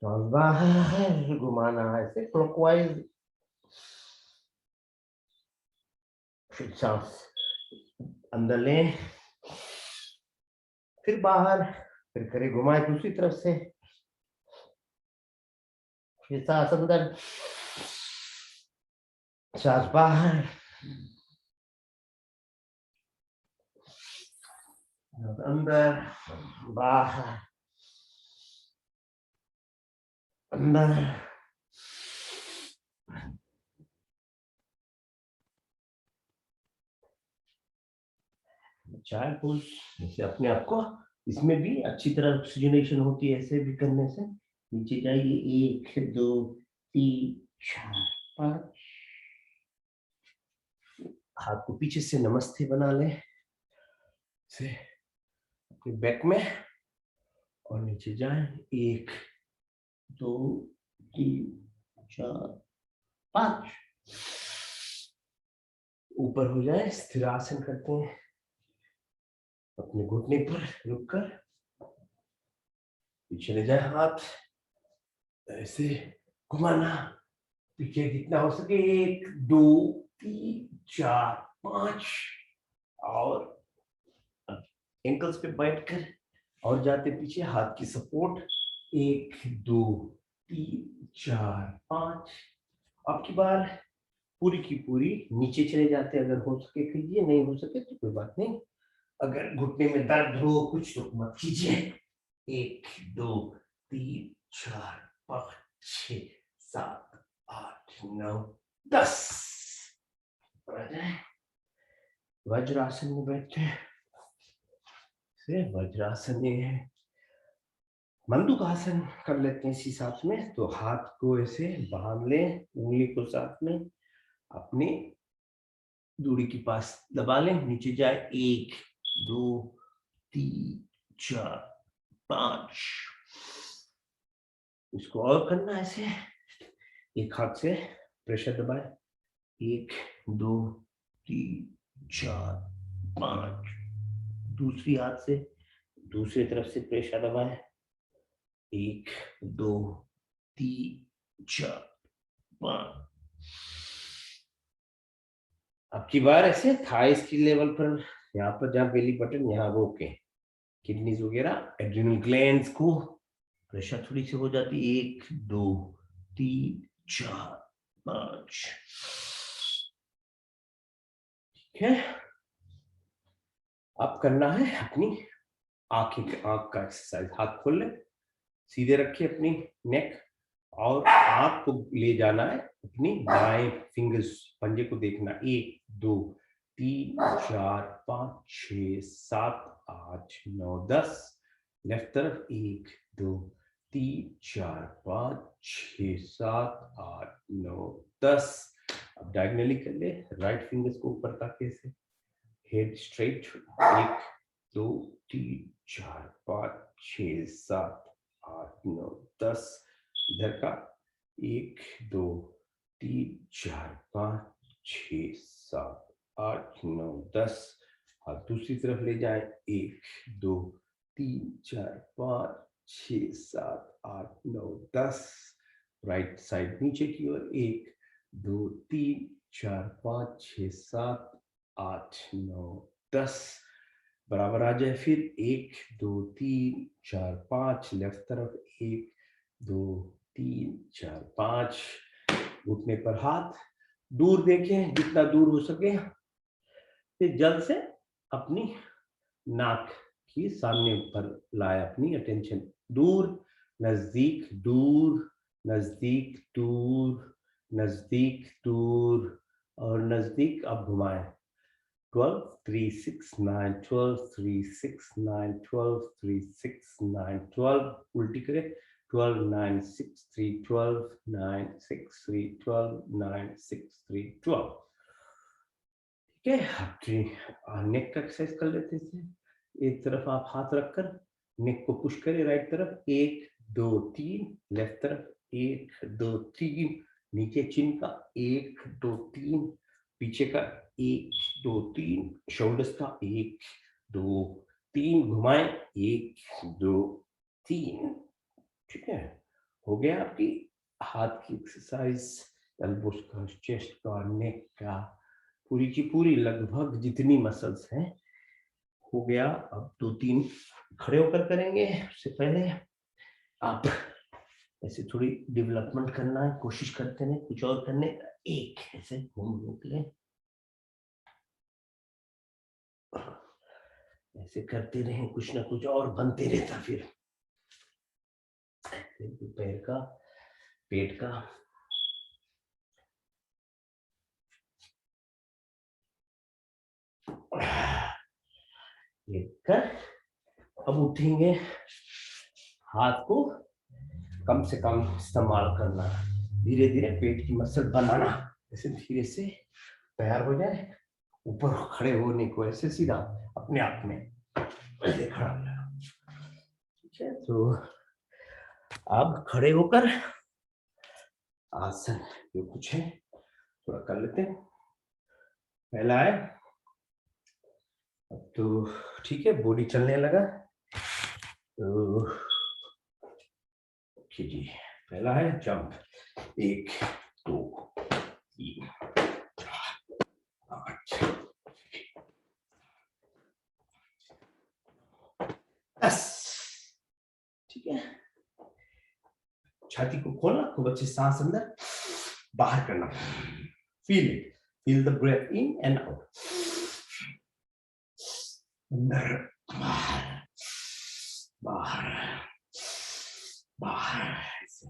सांस बाहर, घुमाना ऐसे क्लॉकवाइज, फिर सांस अंदर लें, फिर बाहर, फिर करें घुमाए दूसरी तरफ से, फिर सांस अंदर, सांस बाहर, अंदर बाहर, अंदर चाय पोज, जैसे अपने आप को इसमें भी अच्छी तरह ऑक्सीजनेशन होती है। ऐसे भी करने से नीचे जाइए, 1 2 3 4 5। हाथ को पीछे से नमस्ते बना लें से अपने बैक में, और नीचे जाएं, 1 2 3 4 5। ऊपर हो जाए, स्थिरासन करते हैं, अपने घुटने पर रुककर पीछे ले जाए, हाथ ऐसे घुमाना पीछे जितना हो सके, 1 2 3 4 5। और एंकल्स पे बैठकर और जाते पीछे, हाथ की सपोर्ट, 1 2 3 4 5। आपकी बार पूरी की पूरी नीचे चले जाते, अगर हो सके कीजिए, नहीं हो सके तो कोई बात नहीं। अगर घुटने में दर्द हो कुछ तो मत कीजिए। 1 2 3 4 5 6 7 8 9 10। वज्रासन में बैठते हैं, वज्रासन ये है। मंडूकासन कर लेते हैं इसी साथ में, तो हाथ को ऐसे बांध लें, उंगली को साथ में अपनी दूरी के पास दबा लें, नीचे जाए, 1 2 3 4 5। इसको और करना ऐसे, एक हाथ से प्रेशर दबाए, 1 2 3 4 5। दूसरी हाथ से दूसरी तरफ से प्रेशर दबाए, 1 2 3 4 5। अब की बार ऐसे थाइस की लेवल पर, यहाँ पर जहाँ बेली बटन, यहाँ रोके, किडनीज वगैरह, एड्रिनल ग्लैंड्स को प्रेशर थोड़ी सी हो जाती है, 1 2 3 4 5। ठीक है, अब करना है अपनी आंख का एक्सरसाइज। हाथ खोल ले, सीधे रखिए अपनी नेक, और आंख को ले जाना है अपनी बाएं फिंगर्स, पंजे को देखना, 1 2 3 4 5 6 7 8 9 10। लेफ्ट तरफ, 1 2 3 4 5 6 7 8 9 10। अब डायगनली कर ले, राइट फिंगर्स को ऊपर ताकि से, हेड स्ट्रेट, 1 2 3 4 5 6 7 8 9 10। इधर का, 1 2 3 4 5 6 7 8 9 10। और दूसरी तरफ ले जाए, 1 2 3 4 5 6 7 8 9 10। राइट साइड नीचे की ओर, 1 2 3 4 5 6 7 8 9 10। बराबर आ जाए, फिर 1 2 3 4 5। लेफ्ट तरफ, 1 2 3 4 5। घुटने पर हाथ, दूर देखें जितना दूर हो सके, फिर जल्द से अपनी नाक की सामने पर लाए अपनी अटेंशन, दूर नजदीक दूर नजदीक दूर नजदीक दूर और नजदीक। अब घुमाएं, 12 3 6 9 12 3 6 9 12 3 6 9 12। उल्टी करें, 12 9 6 3 12 9 6 3 12 9 6 3 12। ठीक है, नेक का एक्सरसाइज कर लेते हैं। एक तरफ आप हाथ रखकर नेक को पुश करें, राइट तरफ, 1 2 3। लेफ्ट तरफ, 1 2 3। नीचे चिन का, 1 2 3। पीछे का, 1 2 3। शोल्डर्स का, 1 2 3। घुमाएं, 1 2 3। ठीक है, हो गया आपकी हाथ की एक्सरसाइज, एल्बोस का, चेस्ट का, नेक का, पूरी की पूरी लगभग जितनी मसल्स हैं हो गया। अब 2 3 खड़े होकर करेंगे। उससे पहले आप ऐसे थोड़ी डेवलपमेंट करना है, कोशिश करते हैं कुछ और करने का, एक ऐसे घूम के ऐसे करते रहें, कुछ ना कुछ और बनते रहता। फिर पैर का, पेट का, लेट कर अब उठेंगे, हाथ को कम से कम इस्तेमाल करना, धीरे धीरे पेट की मसल बनाना, ऐसे धीरे से तैयार हो जाए, ऊपर खड़े होने को ऐसे सीधा अपने आप में ऐसे खड़ा हो जाना। ठीक है, तो अब खड़े होकर आसन जो कुछ है थोड़ा कर लेते हैं। पहला है, अब तो ठीक है, बॉडी चलने लगा, तो ओके जी। पहला है जंप, 1 2 3 4 8 10। ठीक है, छाती को खोलना, खूब अच्छी सांस अंदर बाहर करना, feel it, feel the breath in and out, अंदर बाहर बाहर बाहर, ऐसे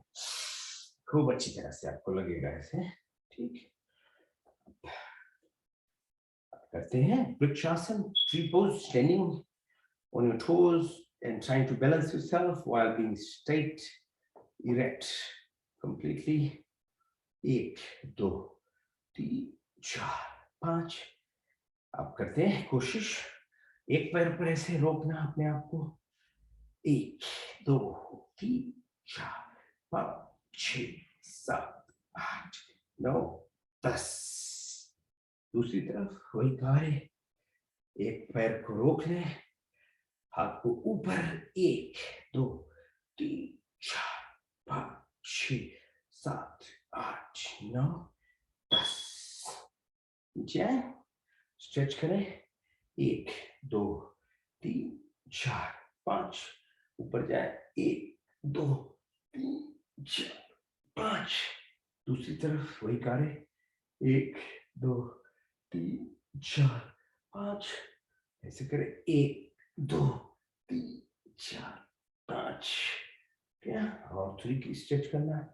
खूब अच्छी तरह से आपको लगेगा ऐसे। ठीक, करते हैं vrikshasana, tree pose, standing on your toes and trying to balance yourself while being straight, erect, completely. 1 2 3 4 5। आप करते हैं कोशिश, एक पैर पर ऐसे रोकना अपने आप को, 1 2 3 4 5 6 7 8 9 10। दूसरी तरफ वही कार्य, एक पैर को रोक लें, हाथ को ऊपर, 1 2 3 4 5 6 7 8 9 10। नीचे आए, स्ट्रेच करें, 1 2 3 4 5। ऊपर जाए, 1 2 3 4 5। दूसरी तरफ वही कार्य, 1 2 3 4 5। ऐसे करें, 1 2 3 4 5। क्या, और थोड़ी की स्ट्रेच करना है,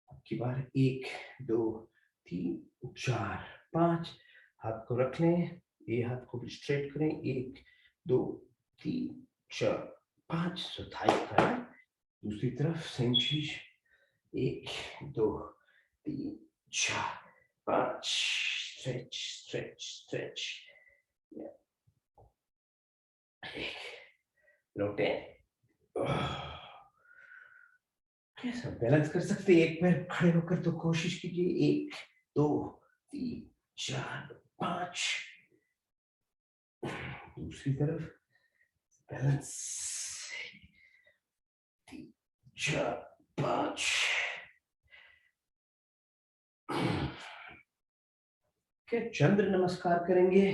अब की बार 1 2 3 4 5। हाथ को रख लें, ये हाथ को भी स्ट्रेट करें, 1 2 3 4 5। सो थाई का, दूसरी तरफ सेम चीज, 1 2 3 4 5। स्ट्रेच स्ट्रेच स्ट्रेच, लौटे, कैसा बैलेंस कर सकते हैं, एक पैर खड़े होकर तो कोशिश कीजिए, 1 2 3 4 5। दूसरी तरफ बैलेंस, 3 4 5। क्या, चंद्र नमस्कार करेंगे।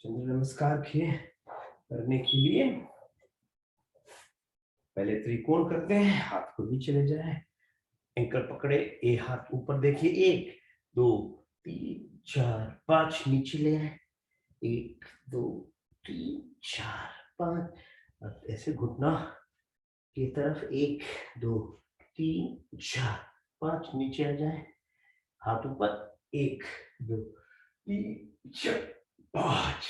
चंद्र नमस्कार के करने के लिए पहले त्रिकोण करते हैं, हाथ को नीचे ले जाए, एंकल पकड़े, ये हाथ ऊपर देखिए, 1 2 3 4 5। नीचे ले आए, 1 2 3 4 5। ऐसे घुटना की तरफ, 1 2 3 4 5। नीचे आ जाए, हाथ ऊपर, 1 2 3 4 5।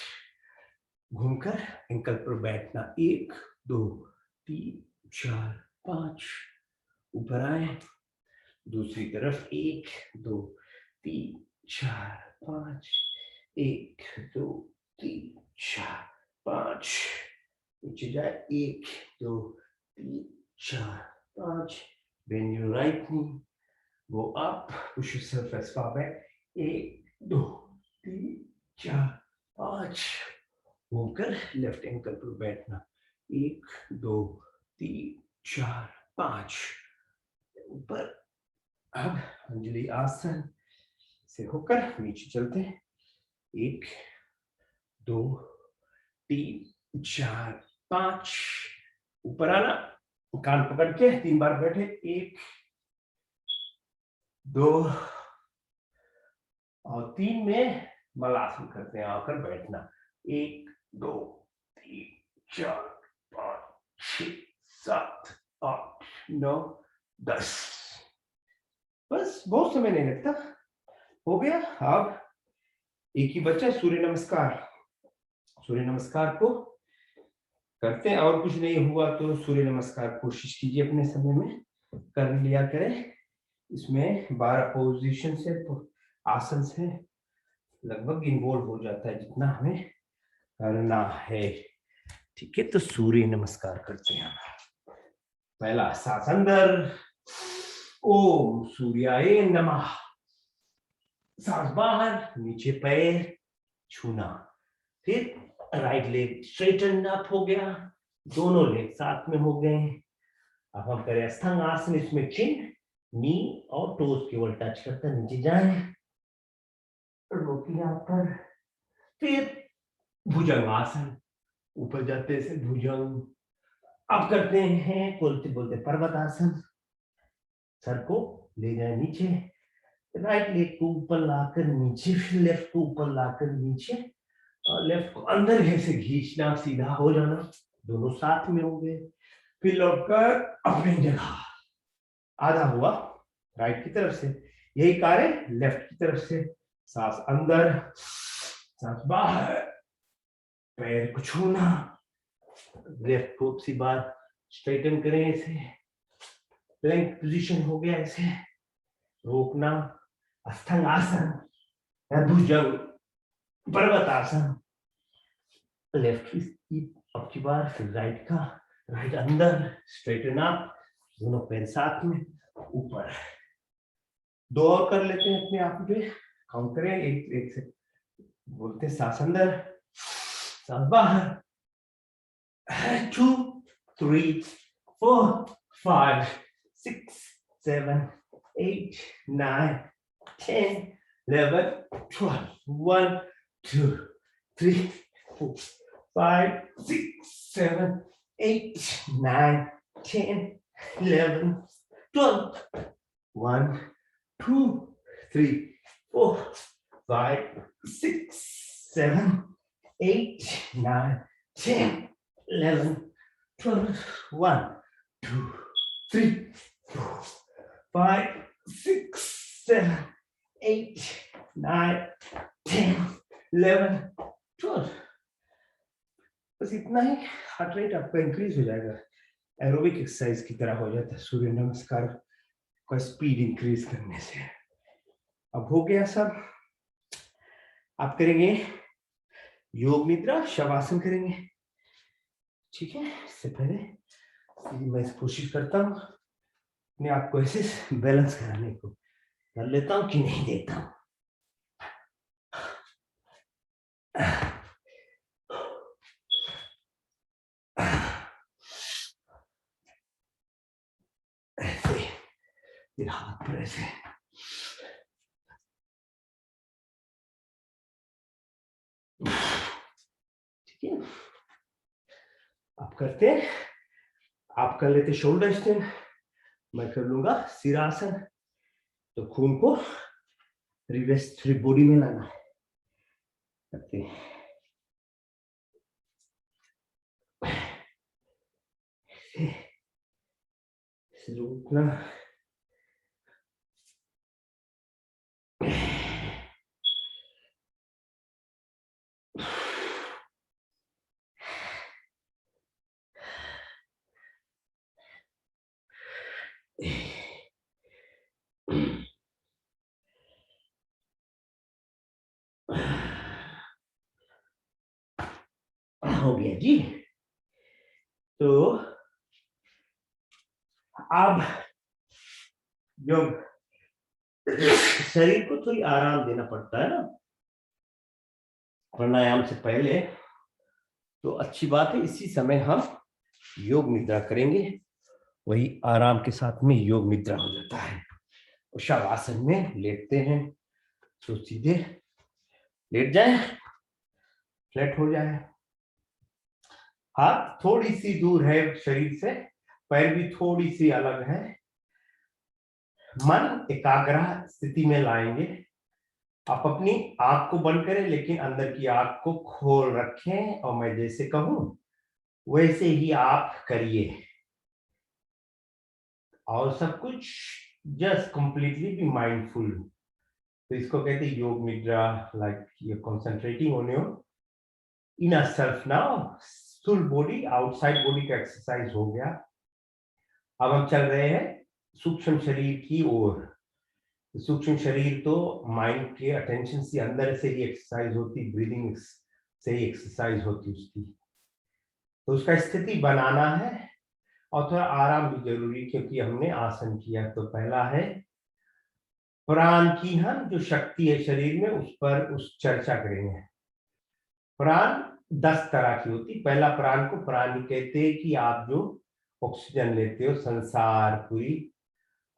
घूमकर एंकल पर बैठना, 1 2 3 4 5। ऊपर आए, दूसरी तरफ, 1 2 3 4 5। 1 2 3 4 5। नीचे जाए, 1 2 3 4 5। Bend your right knee, go up, push yourself as far back, 1 2 3 4 5। घूमकर लेफ्ट एंकल पर बैठना, 1 2 3 4 5। ऊपर, अब अंजलि आसन से होकर नीचे चलते हैं, 1 2 3 4 5। ऊपर आना, कान पकड़ के 3 बार बैठे, 1 2 और 3 में मलासन करते हैं, आकर बैठना, 1 2 3 4 5 6 7 8 9 10। बस, बहुत समय नहीं लगता, हो गया। अब एक ही बच्चा, सूर्य नमस्कार। सूर्य नमस्कार को करते हैं। और कुछ नहीं हुआ तो सूर्य नमस्कार कोशिश कीजिए अपने समय में कर लिया करें। इसमें 12 पोजीशन से आसन से लगभग इन्वॉल्व हो जाता है जितना हमें करना है। ठीक है, तो सूर्य नमस्कार करते हैं। पहला सांस अंदर, ओम सूर्याय नमः। सांस बाहर, नीचे पैर छूना। फिर राइट लेग स्ट्रेटन अप हो गया, दोनों लेग साथ में हो गए। अब हम करें अष्टांग आसन। इसमें चिन, नी और टोज केवल टच करता नीचे जाए, रोकी यहाँ पर। फिर भुजंग आसन, ऊपर जाते से भुजंग। अब करते हैं बोलते बोलते पर्वत आसन। सर को ले जाए नीचे, राइट लेग को ऊपर लाकर नीचे, फिर लेफ्ट को ऊपर लाकर नीचे, और लेफ्ट को अंदर ऐसे खींचना, सीधा हो जाना, दोनों साथ में हो गए। फिर लौटकर अपनी जगह, आधा हुआ राइट की तरफ से, यही कार्य लेफ्ट की तरफ से। सांस अंदर, सांस बाहर, पैर को छूना, लेफ्ट को उसी बार स्ट्रेटन करें ऐसे, प्लैंक पोजीशन हो गया ऐसे, रोकना, अष्टांग आसन, भुजंग, पर्वत आसन, लेफ्ट की अब की बार, फिर राइट का, राइट अंदर स्ट्रेटन अप, दोनों पैर साथ में ऊपर। दो और कर लेते हैं अपने आप पे, काउंट करें एक एक से बोलते हैं। सांस अंदर, सांस बाहर, 2 3 4 5 6 7 8 9 10 11 12 1 2 3 4 5 6 7 8 9 10 11 12 1 2 3 4 5 6 7 8 9 10 11 12 1 2 3 4 5 6 7 8 9 10 11 12। बस इतना ही, हार्ट रेट आपका इंक्रीज हो जाएगा, एरोबिक एक्सरसाइज की तरह हो जाता है सूर्य नमस्कार का स्पीड इंक्रीज करने से। अब हो गया सब। आप करेंगे योग निद्रा, शवासन करेंगे। ठीक है, इससे पहले मैं कोशिश करता हूँ अपने आप को ऐसे बैलेंस कराने को, कर लेता हूँ कि नहीं देता हूँ। ऐसे फिर हाथ पर ऐसे, ठीक है। आप करते हैं, आप कर लेते शोल्डर स्ट्रेन, मैं कर लूंगा सिरासन। तो खून को रिवर्स बॉडी में लाना है, करते हैं। रुकना, हो गया जी। तो अब जब शरीर को थोड़ी आराम देना पड़ता है ना प्राणायाम से पहले, तो अच्छी बात है इसी समय हम योग निद्रा करेंगे, वही आराम के साथ में योग निद्रा हो जाता है। शवासन में लेटते हैं, तो सीधे लेट जाए, फ्लैट हो जाए, हाथ थोड़ी सी दूर है शरीर से, पैर भी थोड़ी सी अलग है, मन एकाग्र स्थिति में लाएंगे। आप अपनी आंख को बंद करें लेकिन अंदर की आंख को खोल रखें, और मैं जैसे कहूं वैसे ही आप करिए, और सब कुछ जस्ट कंप्लीटली बी माइंडफुल। तो इसको कहते हैं योग निद्रा, like you concentrating on your inner self now, स्थूल बॉडी, आउटसाइड बॉडी का एक्सरसाइज हो गया। अब हम चल रहे हैं सूक्ष्म शरीर की ओर। सूक्ष्म शरीर तो माइंड के अटेंशन से अंदर से ही एक्सरसाइज होती, ब्रीदिंग से ही एक्सरसाइज होती उसकी। तो उसका स्थिति बनाना है और थोड़ा आराम भी जरूरी, क्योंकि हमने आसन किया। तो पहला है प्राण की हम जो शक्ति है शरीर में, उस पर चर्चा करेंगे। प्राण 10 तरह की होती। पहला प्राण को प्राणी कहते हैं कि आप जो ऑक्सीजन लेते हो, संसार, पूरी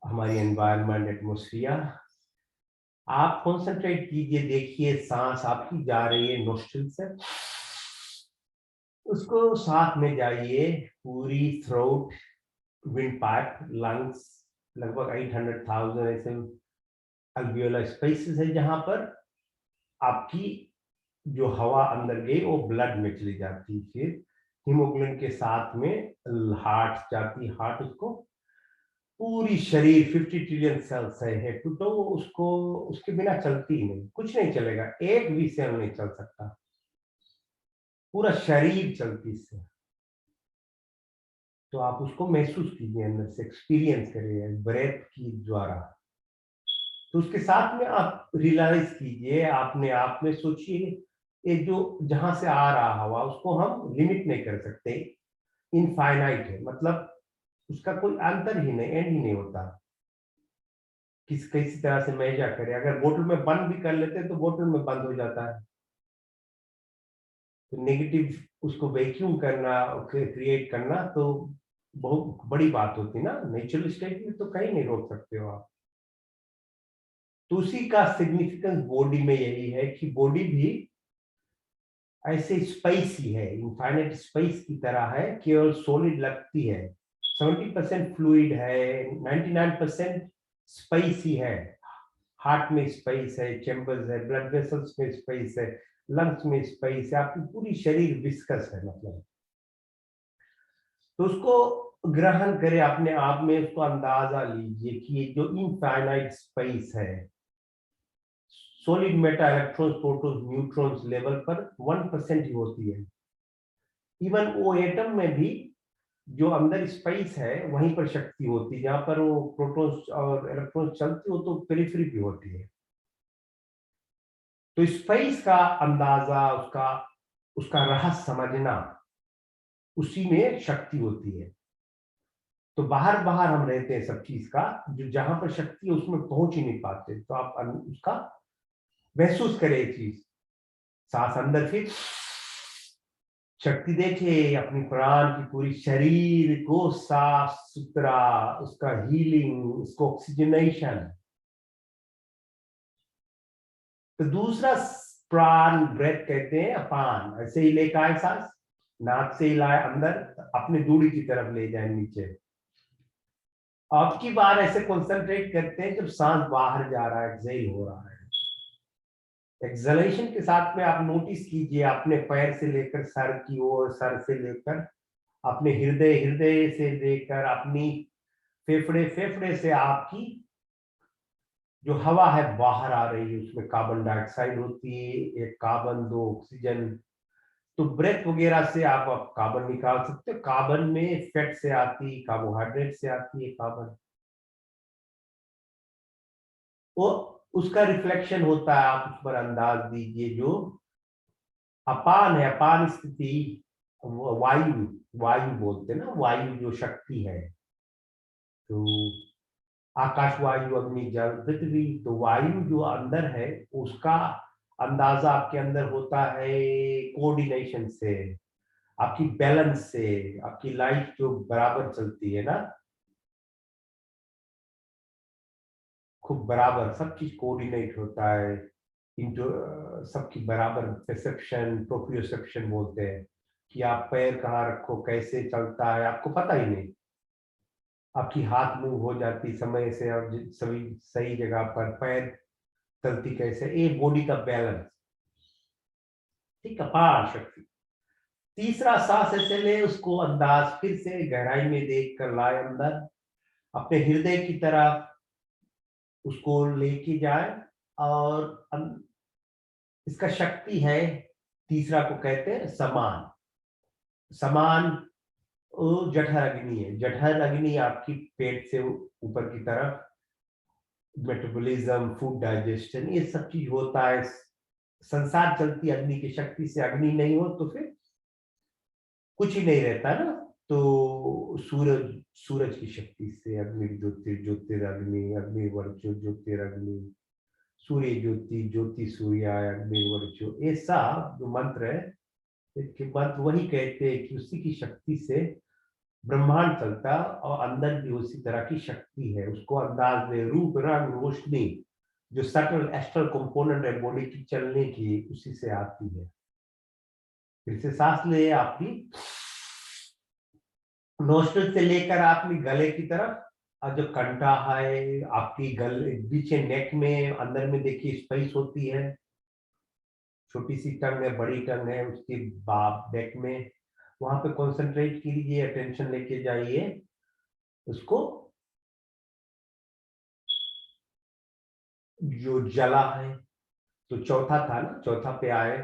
हमारी एनवायरनमेंट, एटमोस्फियर। आप कॉन्सेंट्रेट कीजिए, देखिए सांस आपकी जा रही है नोस्ट्रिल से, उसको साथ में जाइए पूरी थ्रोट, विंड पाइप, लंग्स, लगभग 800,000 ऐसे अल्वियोलर स्पेसेस है जहां पर आपकी जो हवा अंदर गई वो ब्लड में चली जाती, फिर हीमोग्लोबिन के साथ में हार्ट जाती, हार्ट उसको पूरी शरीर 50 ट्रिलियन सेल्स है हेड टू, तो उसको उसके बिना चलती ही नहीं, कुछ नहीं चलेगा, एक भी सेल नहीं चल सकता, पूरा शरीर चलती इससे। तो आप उसको महसूस कीजिए, अंदर से एक्सपीरियंस करिए ब्रेथ की द्वारा। तो उसके साथ में आप रियलाइज कीजिए, आपने आप में सोचिए, ये जो जहां से आ रहा हवा उसको हम लिमिट नहीं कर सकते, इनफाइनाइट है, मतलब उसका कोई अंतर ही नहीं, एंड ही नहीं होता। किसी तरह से मेजर करें, अगर बोतल में बंद भी कर लेते हैं तो बोतल में बंद हो जाता है। तो नेगेटिव उसको वैक्यूम करना, क्रिएट करना तो बहुत बड़ी बात होती है ना। नेचुरल स्टेट में तो कहीं नहीं रोक सकते हो आप। तो उसी का सिग्निफिकेंस बॉडी में यही है कि बॉडी भी ऐसे स्पेस ही है, इनफाइनाइट स्पेस की तरह है, केवल सॉलिड लगती है। 70% फ्लूइड है, 99% स्पेस ही है। हार्ट में स्पेस है, चैम्बर्स है, ब्लड वेसल्स में स्पेस है, लंग्स में स्पेस है, आपकी पूरी शरीर विस्कस है मतलब। तो उसको ग्रहण करें अपने आप में, उसको अंदाजा लीजिए कि ये जो इनफाइनाइट स्पेस है, solid Meta electrons, protons, neutrons level पर 1% ही होती है। इवन वो एटम में भी जो अंदर स्पेस है वहीं पर शक्ति होती है, जहां पर वो प्रोटॉन्स और इलेक्ट्रॉन्स चलती हो तो पेरिफेरी भी होती है। तो स्पेस का अंदाजा, उसका उसका रहस्य समझना, उसी में शक्ति होती है। तो बाहर बाहर हम रहते हैं सब चीज का, जो जहां पर शक्ति है उसमें पहुंच ही नहीं पाते। तो आप उसका महसूस करें ये चीज, सांस अंदर, फिर शक्ति देखे अपनी प्राण की, पूरी शरीर को साफ सुथरा, उसका हीलिंग, उसको ऑक्सीजनेशन। तो दूसरा प्राण ब्रेथ कहते हैं अपान। ऐसे ही लेकर आए सांस, नाक से ही लाए अंदर, अपनी दूरी की तरफ ले जाए नीचे। अब की बार ऐसे कंसंट्रेट करते हैं जब सांस बाहर जा रहा है, एक्सहेल हो रहा है। एक्सहेलेशन के साथ में आप नोटिस कीजिए अपने पैर से लेकर सर की ओर, सर से लेकर अपने हृदय, हृदय से लेकर अपनी फेफड़े, फेफड़े से आपकी जो हवा है बाहर आ रही है, उसमें कार्बन डाइऑक्साइड होती है, एक कार्बन, दो ऑक्सीजन। तो ब्रेथ वगैरह से आप कार्बन निकाल सकते हो। कार्बन में फैट से आती, कार्बोहाइड्रेट से आती है कार्बन, वो उसका रिफ्लेक्शन होता है, आप उस पर अंदाज दीजिए। जो अपान है, अपान स्थिति, वायु, वायु बोलते हैं ना, वायु जो शक्ति है, तो आकाश, वायु, अग्नि, जल, पृथ्वी। तो वायु जो अंदर है उसका अंदाजा आपके अंदर होता है कोऑर्डिनेशन से, आपकी बैलेंस से, आपकी लाइफ जो बराबर चलती है ना, खूब बराबर सब चीज कोऑर्डिनेट होता है, इंटो सबकी बराबर परसेप्शन, प्रोप्रियोसेप्शन बोलते हैं, कि आप पैर कहाँ रखो, कैसे चलता है आपको पता ही नहीं, आपकी हाथ मूव हो जाती समय से, और सभी सही जगह पर पैर चलती कैसे, ये बॉडी का बैलेंस। ठीक है, अपार शक्ति। तीसरा सांस ऐसे ले, उसको अंदाज फिर से गहराई में देख कर लाए अंदर, अपने हृदय की तरफ उसको लेके जाए, और इसका शक्ति है, तीसरा को कहते हैं समान। समान वो जठर अग्नि है। जठर अग्नि आपकी पेट से ऊपर की तरफ मेटाबॉलिज्म, फूड डाइजेशन, ये सब चीज होता है। संसार चलती अग्नि की शक्ति से। अग्नि नहीं हो तो फिर कुछ ही नहीं रहता ना। तो सूरज, सूरज की शक्ति से अग्नि ज्योतिर्अग्नि, अग्नि वर्चो ज्योतिर्अग्नि, सूर्य ज्योति, ज्योति सूर्याय, अग्नि वर्चो, ऐसा जो मंत्र है, इसके मंत्र वही कहते हैं कि उसी की शक्ति से ब्रह्मांड चलता, और अंदर भी उसी तरह की शक्ति है। उसको अंदाज में रूप, रंग, रोशनी, जो सटल एस्ट्रल कंपोनेंट है बॉडी की चलने की, उसी से आती है। फिर से सांस ले आपकी नोस्ट्रल से लेकर आपकी गले की तरफ, और जो कंठा है आपकी गले पीछे नेक में, अंदर में देखिए स्पेस होती है, छोटी सी टंग है, बड़ी टंग है, उसके बैक में, वहां पे कंसंट्रेट कीजिए, अटेंशन लेके जाइए उसको। जो जला है, तो चौथा था ना, चौथा पे आए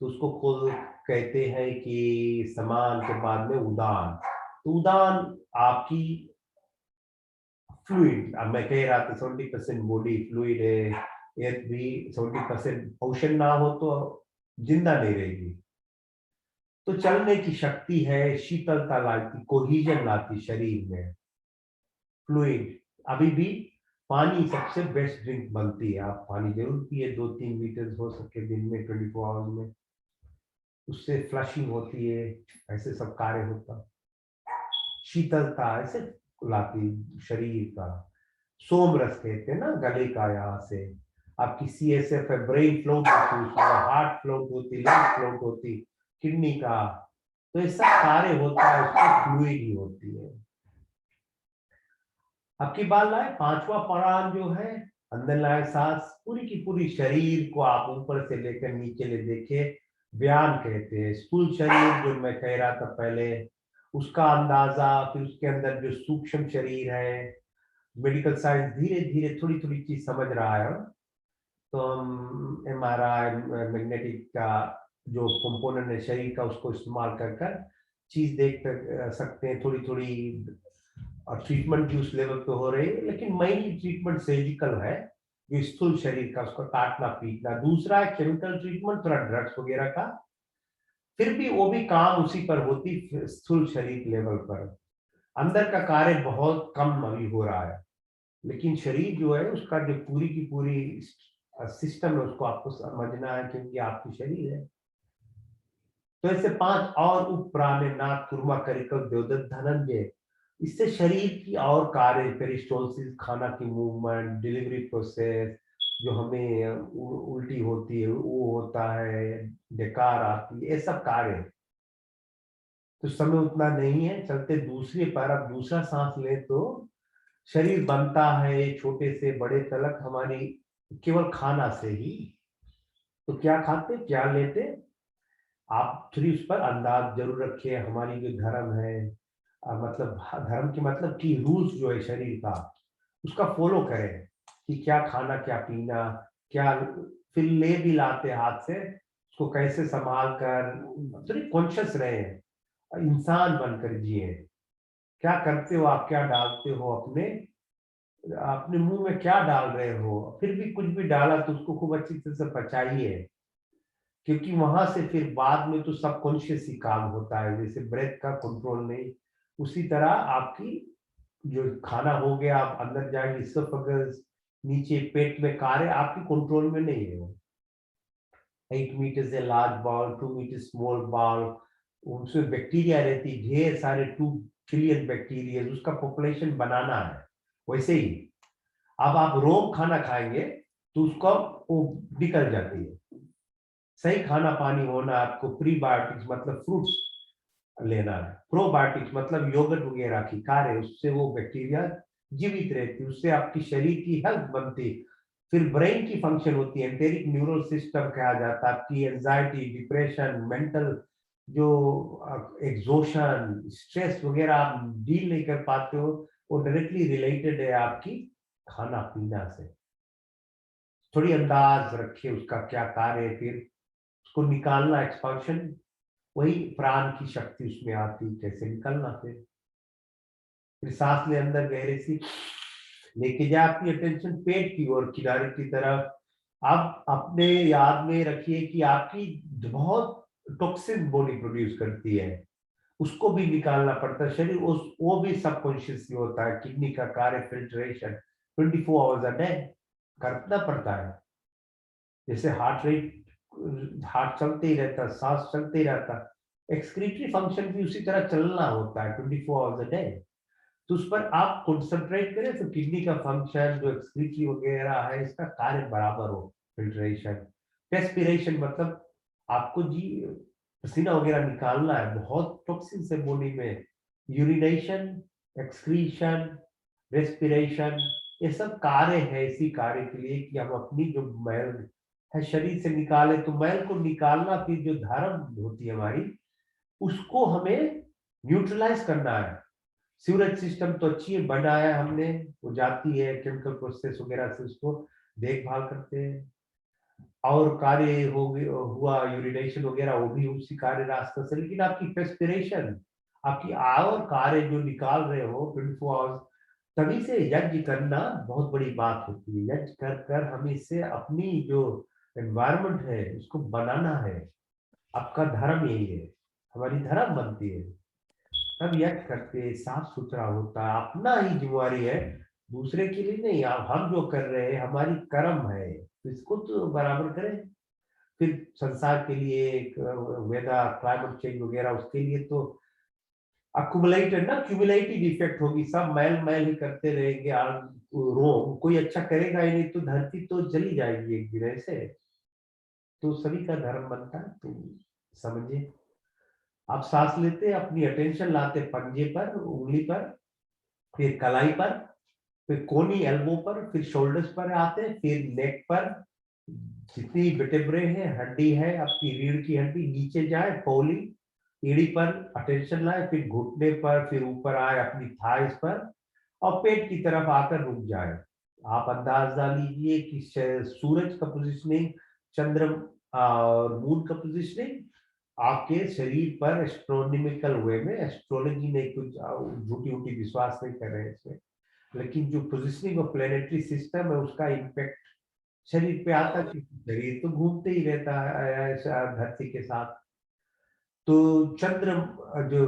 तो उसको खोल कहते हैं कि समान के बाद में उदान। तो उदान आपकी फ्लूइड, अब मैं कह रहा था 70% बॉडी फ्लूइड है, एयर भी 70%, ओशन ना हो तो जिंदा नहीं रहेगी। तो चलने की शक्ति है, शीतलता लाती, कोहिजन लाती शरीर में। फ्लूइड, अभी भी पानी सबसे बेस्ट ड्रिंक बनती है। आप पानी जरूर पिए, 2-3 लीटर हो सके दिन में, 24 आवर्स में, उससे फ्लशिंग होती है, ऐसे सब कार्य होता। शीतलता ऐसे लाती शरीर का। सोम रस कहते हैं ना गले का, यहाँ से आपकी CSF है, ब्रेन फ्लोट होती, उसमें हार्ट फ्लोट होती, लंग फ्लोट होती, किडनी का, तो ये सब कार्य होता है, उसमें फ्लूइड ही होती है। आपकी बात लाए पांचवा प्राण जो है, अंदर लाए सांस, पूरी की पूरी शरीर को आप ऊपर से लेकर नीचे ले देखे, व्यान कहते हैं। स्थूल शरीर जो मैं कह रहा था पहले, उसका अंदाजा, फिर उसके अंदर जो सूक्ष्म शरीर है, मेडिकल साइंस धीरे धीरे थोड़ी थोड़ी चीज समझ रहा है। तो हम MRI, मैग्नेटिक का जो कंपोनेंट है शरीर का, उसको इस्तेमाल कर कर चीज देख सकते हैं थोड़ी थोड़ी। और ट्रीटमेंट भी उस लेवल पे हो रही है, लेकिन मेनली ट्रीटमेंट सर्जिकल है, जो स्थूल शरीर का, उसको काटना पीटना। दूसरा है केमिकल ट्रीटमेंट, थोड़ा ड्रग्स वगैरह का, फिर भी वो भी काम उसी पर होती, स्थूल शरीर लेवल पर। अंदर का कार्य बहुत कम अभी हो रहा है, लेकिन शरीर जो है उसका जो पूरी की पूरी सिस्टम है, उसको आपको समझना है, क्योंकि आपकी शरीर है। तो ऐसे 5 और उप प्राण है, नाक, कुर्मा, करिकल, देवदत्त, धनंजय। इससे शरीर की और कार्य, पेरिस्टोलसिस, खाना की मूवमेंट, डिलीवरी प्रोसेस, जो हमें उल्टी होती है वो होता है, डकार आती है, ये सब कार्य। तो समय उतना नहीं है, चलते दूसरे पर अब दूसरा सांस ले तो शरीर बनता है छोटे से बड़े तलक हमारी केवल खाना से ही। तो क्या खाते क्या लेते, आप थोड़ी उस पर अंदाज जरूर रखिए। हमारी जो धर्म है, मतलब धर्म की मतलब कि रूल्स जो है शरीर का, उसका फॉलो करें कि क्या खाना क्या पीना, क्या फिर ले भी लाते हाथ से, उसको कैसे संभाल कर थोड़ी कॉन्शियस रहे, इंसान बनकर जिए। क्या करते हो आप, क्या डालते हो अपने अपने मुंह में, क्या डाल रहे हो, फिर भी कुछ भी डाला तो उसको खूब अच्छी तरह से पचाइए, क्योंकि वहां से फिर बाद में तो सबकॉन्शियस ही काम होता है। जैसे ब्रेथ का कंट्रोल नहीं, उसी तरह आपकी जो खाना हो गया, आप अंदर जाएंगे, इसोफेगस, नीचे पेट में कार्य आपकी कंट्रोल में नहीं है। 8 meter large bowl, 2 meter small bowl, उसमें बैक्टीरिया रहती, ढेर सारे 2 ट्रिलियन बैक्टीरिया, उसका पॉपुलेशन बनाना है। वैसे ही अब आप रोम खाना खाएंगे तो उसका वो निकल जाती है। सही खाना पानी होना, आपको प्रीबायोटिक्स मतलब फ्रूट्स लेना है, प्रोबायोटिक्स मतलब योगर्ट वगैरह की कार्य, उससे वो बैक्टीरिया जीवित रहती, उससे आपकी शरीर की हेल्थ बनती। फिर ब्रेन की फंक्शन होती है, एंटेरिक न्यूरल सिस्टम कहा जाता है। आपकी एंजाइटी, डिप्रेशन, मेंटल जो एग्जॉशन, स्ट्रेस वगैरह आप डील नहीं कर पाते हो, वो डायरेक्टली रिलेटेड है आपकी खाना पीना से। थोड़ी अंदाज रखिए उसका क्या कार्य है, फिर उसको निकालना, एक्सपांशन वही प्राण की शक्ति उसमें आती, कैसे निकलना। फिर सांस ले अंदर गहरे से, लेके जाए अपनी अटेंशन पेट की ओर, किनारे की तरफ। आप अपने याद में रखिए कि आपकी बहुत टॉक्सिन बॉडी प्रोड्यूस करती है, उसको भी निकालना पड़ता है। शरीर उस वो भी सबकॉन्शियसली होता है। किडनी का कार्य फिल्ट्रेशन 24 आवर्स अ डे करना पड़ता है। जैसे हार्ट रेट, हार्ट चलते ही रहता, सांस चलते ही रहता, एक्सक्रीटरी फंक्शन भी उसी तरह चलना होता है 24 आवर्स अ डे। तो उस पर आप कंसंट्रेट करें तो किडनी का फंक्शन, जो एक्सक्रीटरी वगैरह है, इसका कार्य बराबर हो। फिल्ट्रेशन, रेस्पिरेशन, मतलब आपको जी पसीना वगैरह निकालना है, बहुत टॉक्सिन से बॉडी में। यूरिनेशन, एक्सक्रीशन, रेस्पिरेशन, ये सब कार्य है इसी कार्य के लिए कि हम अपनी जो मैल है शरीर से निकाले। तो मैल को निकालना, फिर जो धर्म होती है हमारी, उसको हमें न्यूट्रलाइज करना है। सीवरेज सिस्टम तो अच्छी है, बनाया हमने, वो जाती है केमिकल प्रोसेस वगैरह से, उसको देखभाल करते हैं। और कार्य हो हुआ यूरिनेशन वगैरह, वो भी उसी कार्य रास्ते से। लेकिन आपकी पेस्पिरेशन, आपकी और कार्य जो निकाल रहे हो 24 आवर्स, तभी से यज्ञ करना बहुत बड़ी बात होती है। यज्ञ कर कर हमें इससे अपनी जो एनवायरनमेंट है उसको बनाना है। आपका धर्म यही है, हमारी धर्म बनती है। तब यज्ञ करके साफ सुथरा होता है, अपना ही जिम्मेवारी है, दूसरे के लिए नहीं। आप हम जो कर रहे हैं हमारी कर्म है, तो इसको तो बराबर करें। फिर संसार के लिए एक वेदर, क्लाइमेट चेंज वगैरह, उसके लिए तो अकुमुलेटेड ना, क्यूमुलेटिव इफेक्ट होगी। सब मैल मैल ही करते रहेंगे, रो कोई अच्छा करेगा ही नहीं, तो धरती तो चली जाएगी एक दिन ऐसे। तो सभी का धर्म बनता है, तो समझिए। आप सांस लेते, अपनी अटेंशन लाते पंजे पर, उंगली पर, फिर कलाई पर, फिर कोनी एल्बो पर, फिर शोल्डर्स पर आते, फिर नेक पर। जितनी वर्टेब्रे है, हड्डी है, आपकी रीढ़ की हड्डी नीचे जाए, पौली एड़ी पर अटेंशन लाए, फिर घुटने पर, फिर ऊपर आए अपनी थाइस पर, और पेट की तरफ आकर रुक जाए। आप अंदाज डालिए कि सूरज का पोजिशनिंग, चंद्र और मून का पोजिशनिंग आपके शरीर पर एस्ट्रोनॉमिकल वे में, एस्ट्रोलॉजी ने कुछ झूठी उठी विश्वास नहीं कर रहे हैं इसमें, लेकिन जो पोजिशनिंग ऑफ प्लेनेटरी सिस्टम है उसका इम्पैक्ट शरीर पे आता है। शरीर तो घूमते ही रहता है धरती के साथ। तो चंद्र जो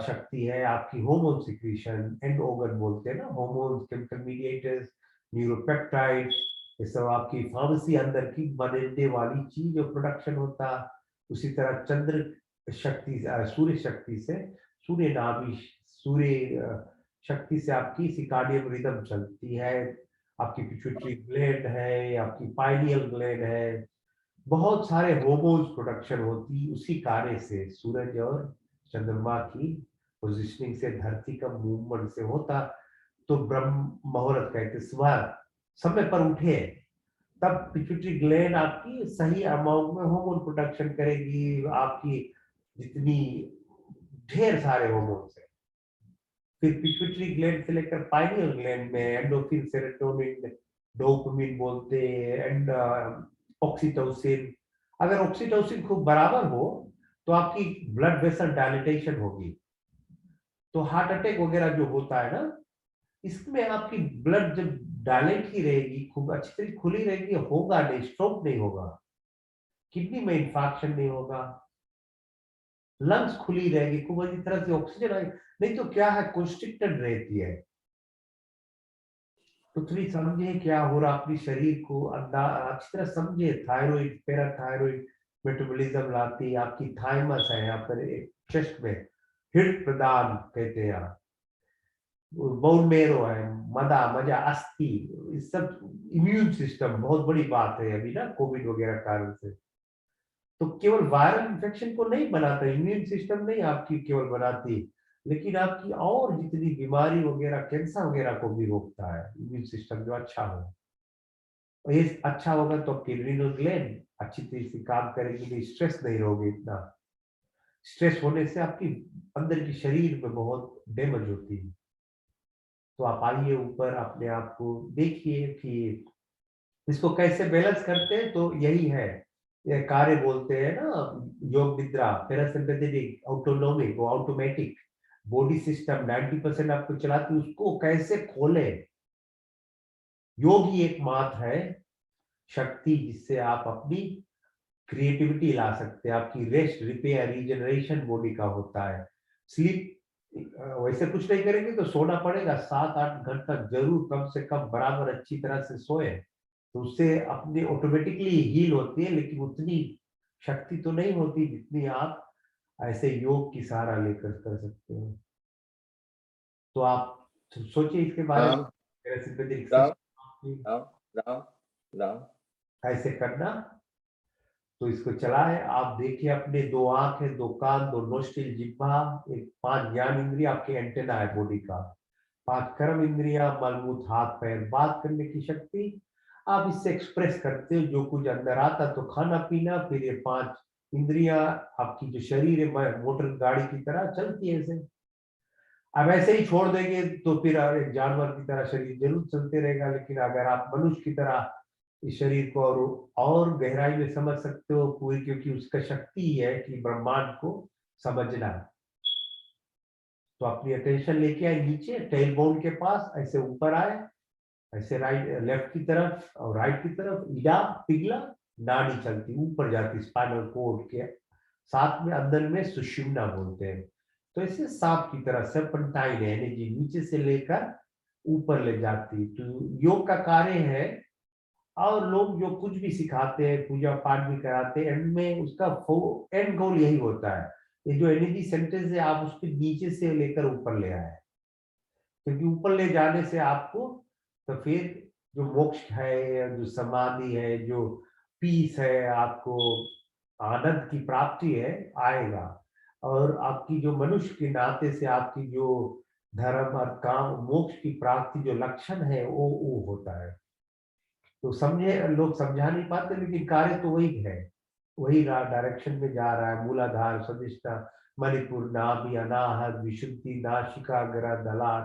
शक्ति है आपकी, होमोन सिक्रीशन, एंड ऑर्गन बोलते हैं ना, होमोन, केमिकल मीडिएटर्स, न्यूरोपेप्टाइड्स, ये सब आपकी फार्मेसी अंदर की बनने वाली चीज जो प्रोडक्शन होता। उसी तरह चंद्र शक्ति, सूर्य शक्ति से, सूर्य नाभि, सूर्य शक्ति से आपकी सिकाडियम रिदम चलती है। आपकी पिट्यूटरी ग्लैंड है, आपकी पाइनियल ग्लैंड है, बहुत सारे होमोन्स प्रोडक्शन होती उसी कार्य से, सूरज और चंद्रमा की पोजिशनिंग से, धरती का मूवमेंट से होता। तो ब्रह्म मुहूर्त कहते, सुबह समय पर उठे, तब पिट्यूटरी ग्लैंड आपकी सही अमाउंट में होमोन प्रोडक्शन करेगी। आपकी जितनी ढेर सारे होमोन्स है, फिर पिट्यूटरी ग्लैंड से लेकर पाइनियल ग्लैंड में एंडोफिन, सेरोटोनिन, डोपामिन बोलते हैं, एंड ऑक्सीटोसिन। अगर ऑक्सीटोसिन खूब बराबर हो तो आपकी ब्लड वेसल डायलिटेशन होगी। तो हार्ट अटैक वगैरह जो होता है ना, इसमें आपकी ब्लड जब डायलेट ही रहेगी, खूब अच्छी तरह खुली रहेगी, होगा नहीं, स्ट्रोक नहीं होगा, किडनी में इंफाक्शन नहीं होगा, लंग्स खुली रहेगी, खूब अच्छी तरह से ऑक्सीजन आएगी। नहीं तो क्या है, कंस्ट्रिक्टेड रहती है। तो थोड़ी समझे क्या हो रहा अपनी शरीर को, अच्छी तरह समझे। थायराइड, पैराथायराइड मेटाबॉलिज्म लाती, आपकी थाइमस है यहाँ पर चेस्ट में, हिट प्रदान कहते हैं आप, बोन मेरो है, मदा मजा, अस्थि, इस सब इम्यून सिस्टम, बहुत बड़ी बात है अभी ना कोविड वगैरह कारण से। तो केवल वायरल इन्फेक्शन को नहीं बनाता, इम्यून सिस्टम नहीं आपकी केवल बनाती, लेकिन आपकी और जितनी बीमारी वगैरह, कैंसर वगैरह को भी रोकता है इम्यून सिस्टम जो अच्छा हो। और ये अच्छा होगा तो आपकी एड्रिनल ग्लैंड अच्छी तरह से काम करेगी, नहीं स्ट्रेस नहीं रहोगे इतना। स्ट्रेस होने से आपकी अंदर की शरीर में बहुत डैमेज होती है। तो आप आइए ऊपर, अपने आप को देखिए कि इसको कैसे बैलेंस करते हैं। तो यही है, ये कार्य बोलते हैं ना, योग निद्रा, parasympathetic, autonomic, automatic body system 90% आपको चलाती है, उसको कैसे खोले। योग ही एकमात्र है शक्ति जिससे आप अपनी क्रिएटिविटी ला सकते हैं। आपकी रेस्ट, रिपेयर, रीजनरेशन बॉडी का होता है। स्लीप वैसे कुछ नहीं करेंगे तो सोना पड़ेगा, 7-8 घंटा जरूर कम से कम बराबर अच्छी तरह से सोए, तो उससे अपनी ऑटोमेटिकली हील होती है, लेकिन उतनी शक्ति तो नहीं होती जितनी आप ऐसे योग की सहारा लेकर कर सकते हो। तो आप सोचिए इसके बारे में, राम पैरासिम्पैथेटिक राम सिस्टम राम राम राम। ऐसे करना। तो इसको चलाए, आप देखिए अपने 2 आंख है, 2 कान, 2 नोस्ट्रिल, जिह्वा, एक 5 ज्ञान इंद्रिय, आपके एंटेना है बॉडी का, 5 कर्म इंद्रिया, मलमूत्र, हाथ पैर, बात करने की शक्ति। आप इससे एक्सप्रेस करते हो जो कुछ अंदर आता, तो खाना पीना, फिर ये 5 इंद्रिया, आपकी जो शरीर है मोटर गाड़ी की तरह चलती है ऐसे। अब ऐसे ही छोड़ देंगे तो फिर एक जानवर की तरह शरीर जरूर चलते रहेगा, लेकिन अगर आप मनुष्य की तरह इस शरीर को और गहराई में समझ सकते हो पूरी, क्योंकि उसका शक्ति ही है कि ब्रह्मांड को समझना। तो अपनी अटेंशन लेके आए नीचे, टेल बोन के पास, ऐसे ऊपर आए, ऐसे राइट लेफ्ट की तरफ और राइट की तरफ, इडा पिघला, नाड़ी चलती ऊपर जाती स्पाइनल कोड के साथ में, अंदर में सुषुम्ना बोलते हैं। तो ऐसे सांप की तरह सर्पेंटाइन एनर्जी नीचे से लेकर ऊपर ले जाती। तो योग का कार्य है, और लोग जो कुछ भी सिखाते हैं, पूजा पाठ भी कराते हैं, एंड में उसका एंड गोल यही होता है, ये जो एनर्जी सेंटर्स है आप उसके नीचे से लेकर ऊपर ले आए, क्योंकि ऊपर ले जाने से आपको तो फिर जो मोक्ष है, जो समाधि है, जो पीस है, आपको आनंद की प्राप्ति है, आएगा। और आपकी जो मनुष्य के नाते से आपकी जो धर्म और काम मोक्ष की प्राप्ति जो लक्षण है वो होता है। तो समझे, लोग समझा नहीं पाते, लेकिन कार्य तो वही है, वही डायरेक्शन में जा रहा है। मूलाधार, स्वदिष्टा, मणिपुर, नाभि, अनाहत, विशुद्धि, नासिका, ग्रह, दलार,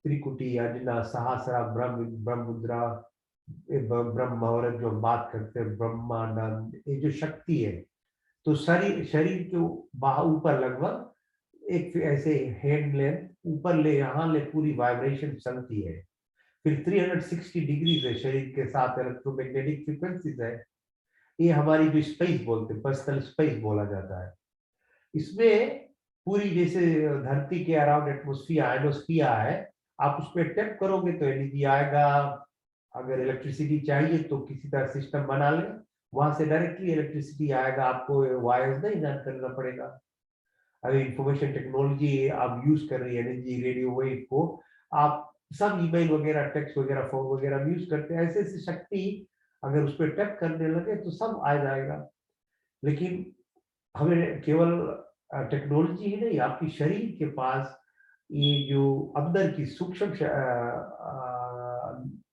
त्रिकुटी, अजना, सहस्रा, ब्रह्मुद्रा, ब्रह्म मुहूर्त जो हम बात करते हैं, ब्रह्मानंद, ये जो शक्ति है। तो शरीर शरीर के बाहर ऊपर लगभग एक ऐसे हैंड लेंथ ऊपर ले, यहाँ ले पूरी वाइब्रेशन चलती है। फिर 360 डिग्री है शरीर के साथ इलेक्ट्रोमैग्नेटिक फ्रीक्वेंसीज है। ये हमारी जो स्पेस बोलते हैं, पर्सनल स्पेस बोला जाता है। इसमें पूरी जैसे धरती के अराउंड एटमोस्फियर, आयनोस्फियर है, आप उस पर टैप करोगे तो एनर्जी आएगा। अगर इलेक्ट्रिसिटी चाहिए तो किसी तरह सिस्टम बना ले, वहां से डायरेक्टली इलेक्ट्रिसिटी आएगा, आपको वायर्स नहीं रन करना पड़ेगा। अगर इंफॉर्मेशन टेक्नोलॉजी आप यूज कर रही है, एनर्जी रेडियो वेव को आप सब ईमेल वगैरह, टेक्स्ट वगैरह, फोन वगैरह यूज करते हैं, ऐसे ऐसी शक्ति अगर उस पर टैप करने लगे तो सब आ जाएगा। लेकिन हमें केवल टेक्नोलॉजी ही नहीं, आपकी शरीर के पास ये जो अंदर की सूक्ष्म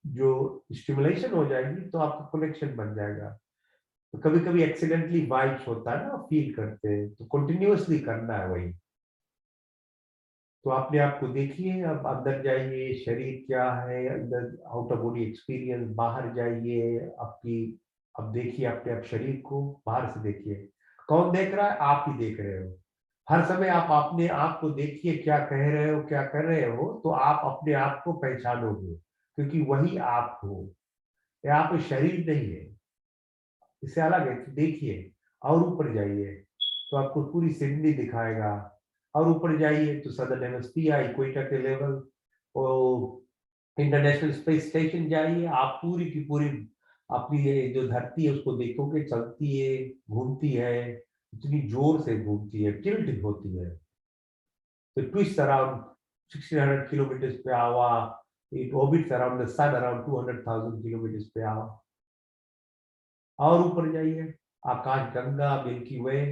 जो स्टिमुलेशन हो जाएगी तो आपका कनेक्शन बन जाएगा। तो कभी कभी एक्सीडेंटली वाइब्स होता है ना, फील करते हैं, तो कंटिन्यूअसली करना है वही। तो अपने आप को देखिए, अब अंदर जाइए, शरीर क्या है अंदर, आउट ऑफ बॉडी एक्सपीरियंस, बाहर जाइए आपकी, अब देखिए अपने आप शरीर को बाहर से देखिए। कौन देख रहा है? आप ही देख रहे हो। हर समय आप अपने आप को देखिए, क्या कह रहे हो, क्या कर रहे हो, तो आप अपने आप को पहचानोगे, क्योंकि वही आप हो, ये आप शरीर नहीं है, इससे अलग है। तो देखिए और ऊपर जाइए तो आपको पूरी सिडनी दिखाएगा, और ऊपर जाइए तो सदर्न हेमिस्फीयर, इक्वेटर के लेवल, और इंटरनेशनल स्पेस स्टेशन जाइए, आप पूरी की पूरी अपनी ये जो धरती है उसको देखोगे, चलती है, घूमती है, इतनी जोर से घूमती है, टिल्ट होती है, तो twist around 1600 kilometers per hour, it orbits around the sun around 200,000 kilometers per hour। और ऊपर जाइए, आकाश गंगा, मिल्की वे,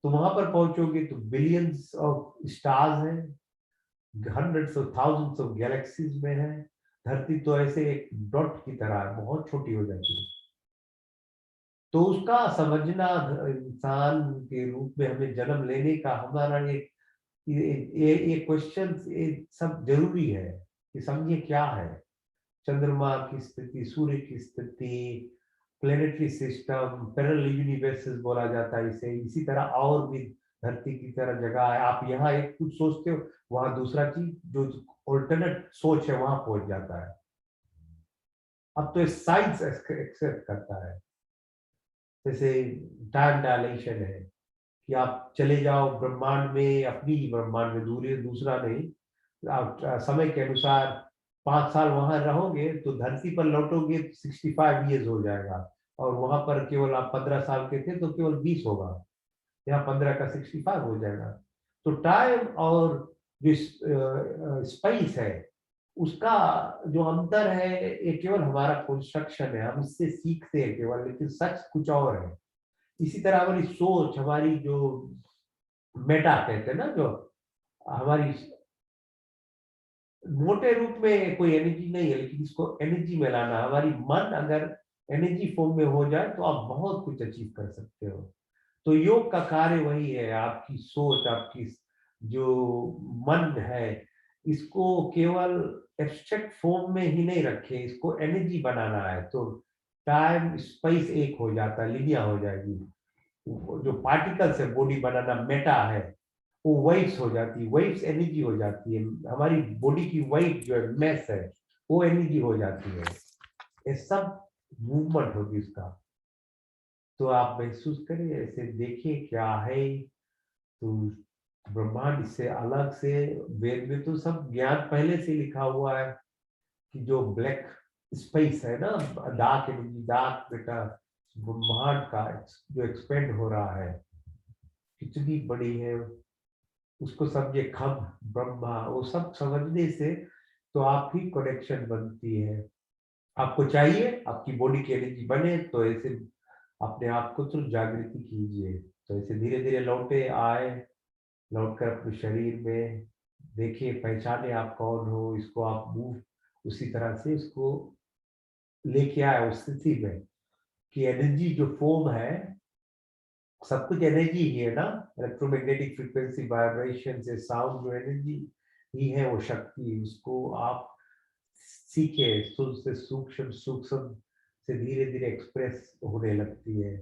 तो वहां पर पहुंचोगे तो बिलियंस ऑफ स्टार्स हैं, hundreds of thousands of galaxies में है। धरती तो ऐसे एक डॉट की तरह है, बहुत छोटी हो जाती है। तो उसका समझना, इंसान के रूप में हमें जन्म लेने का हमारा एक ये क्वेश्चन सब जरूरी है कि समझिए क्या है। चंद्रमा की स्थिति, सूर्य की स्थिति, प्लेनेटरी सिस्टम, पैरेलल यूनिवर्सेस बोला जाता है इसे। इसी तरह और भी धरती की तरह जगह है, आप यहाँ एक कुछ सोचते हो, वहां दूसरा चीज जो ऑल्टरनेट सोच है वहां पहुंच जाता है। अब तो साइंस एक्सेप्ट करता है, जैसे टाइम डायलेशन है कि आप चले जाओ ब्रह्मांड में, अपनी ही ब्रह्मांड में, दूरी दूसरा नहीं, आप समय के अनुसार 5 साल वहां रहोगे तो धरती पर लौटोगे 65 ईयर्स हो जाएगा, और वहां पर केवल आप 15 साल के थे तो केवल 20 होगा, यहाँ 15 का 65 हो जाएगा। तो टाइम और जो स्पेस है उसका जो अंतर है ये केवल हमारा कंस्ट्रक्शन है, हम इससे सीखते हैं केवल, लेकिन सच कुछ और है। इसी तरह हमारी सोच, हमारी जो मेटा कहते हैं ना, जो हमारी मोटे रूप में कोई एनर्जी नहीं है, लेकिन इसको एनर्जी में लाना, हमारी मन अगर एनर्जी फॉर्म में हो जाए तो आप बहुत कुछ अचीव कर सकते हो। तो योग का कार्य वही है, आपकी सोच, आपकी जो मन है, इसको केवल एब्स्ट्रैक्ट फॉर्म में ही नहीं रखे, इसको एनर्जी बनाना है। तो टाइम स्पेस एक हो जाता है, लिनिया हो जाएगी। जो पार्टिकल्स है बॉडी बनाना, मेटा है, वो वेव्स हो जाती है, वेव्स एनर्जी हो जाती है। हमारी बॉडी की वेट जो है, मैस है, वो एनर्जी हो जाती है। ये सब मूवमेंट होगी इसका। तो आप महसूस करिए, ऐसे देखिए क्या है। तो ब्रह्मांड इससे अलग से, वेद में तो सब ज्ञान पहले से लिखा हुआ है कि जो ब्लैक स्पेस है ना, डार्क एनर्जी, डार्क बेटा, ब्रह्मांड का जो एक्सपेंड हो रहा है कितनी बड़ी है, उसको समझे खम ब्रह्मा, वो सब समझने से तो आपकी कनेक्शन बनती है। आपको चाहिए आपकी बॉडी की एनर्जी बने, तो ऐसे अपने आप को तो जागृति कीजिए। तो ऐसे धीरे धीरे लौटे आए, लौटकर अपने शरीर में देखिए, पहचाने आप कौन हो, इसको आप मूव उसी तरह से इसको लेके आए उस स्थिति में कि एनर्जी जो फॉर्म है, सब कुछ एनर्जी ही है ना, इलेक्ट्रोमैग्नेटिक फ्रीक्वेंसी, वाइब्रेशन से साउंड, जो एनर्जी ही है वो शक्ति, उसको आप सीखे, से सूक्ष्म सूक्ष्म से धीरे धीरे एक्सप्रेस होने लगती है।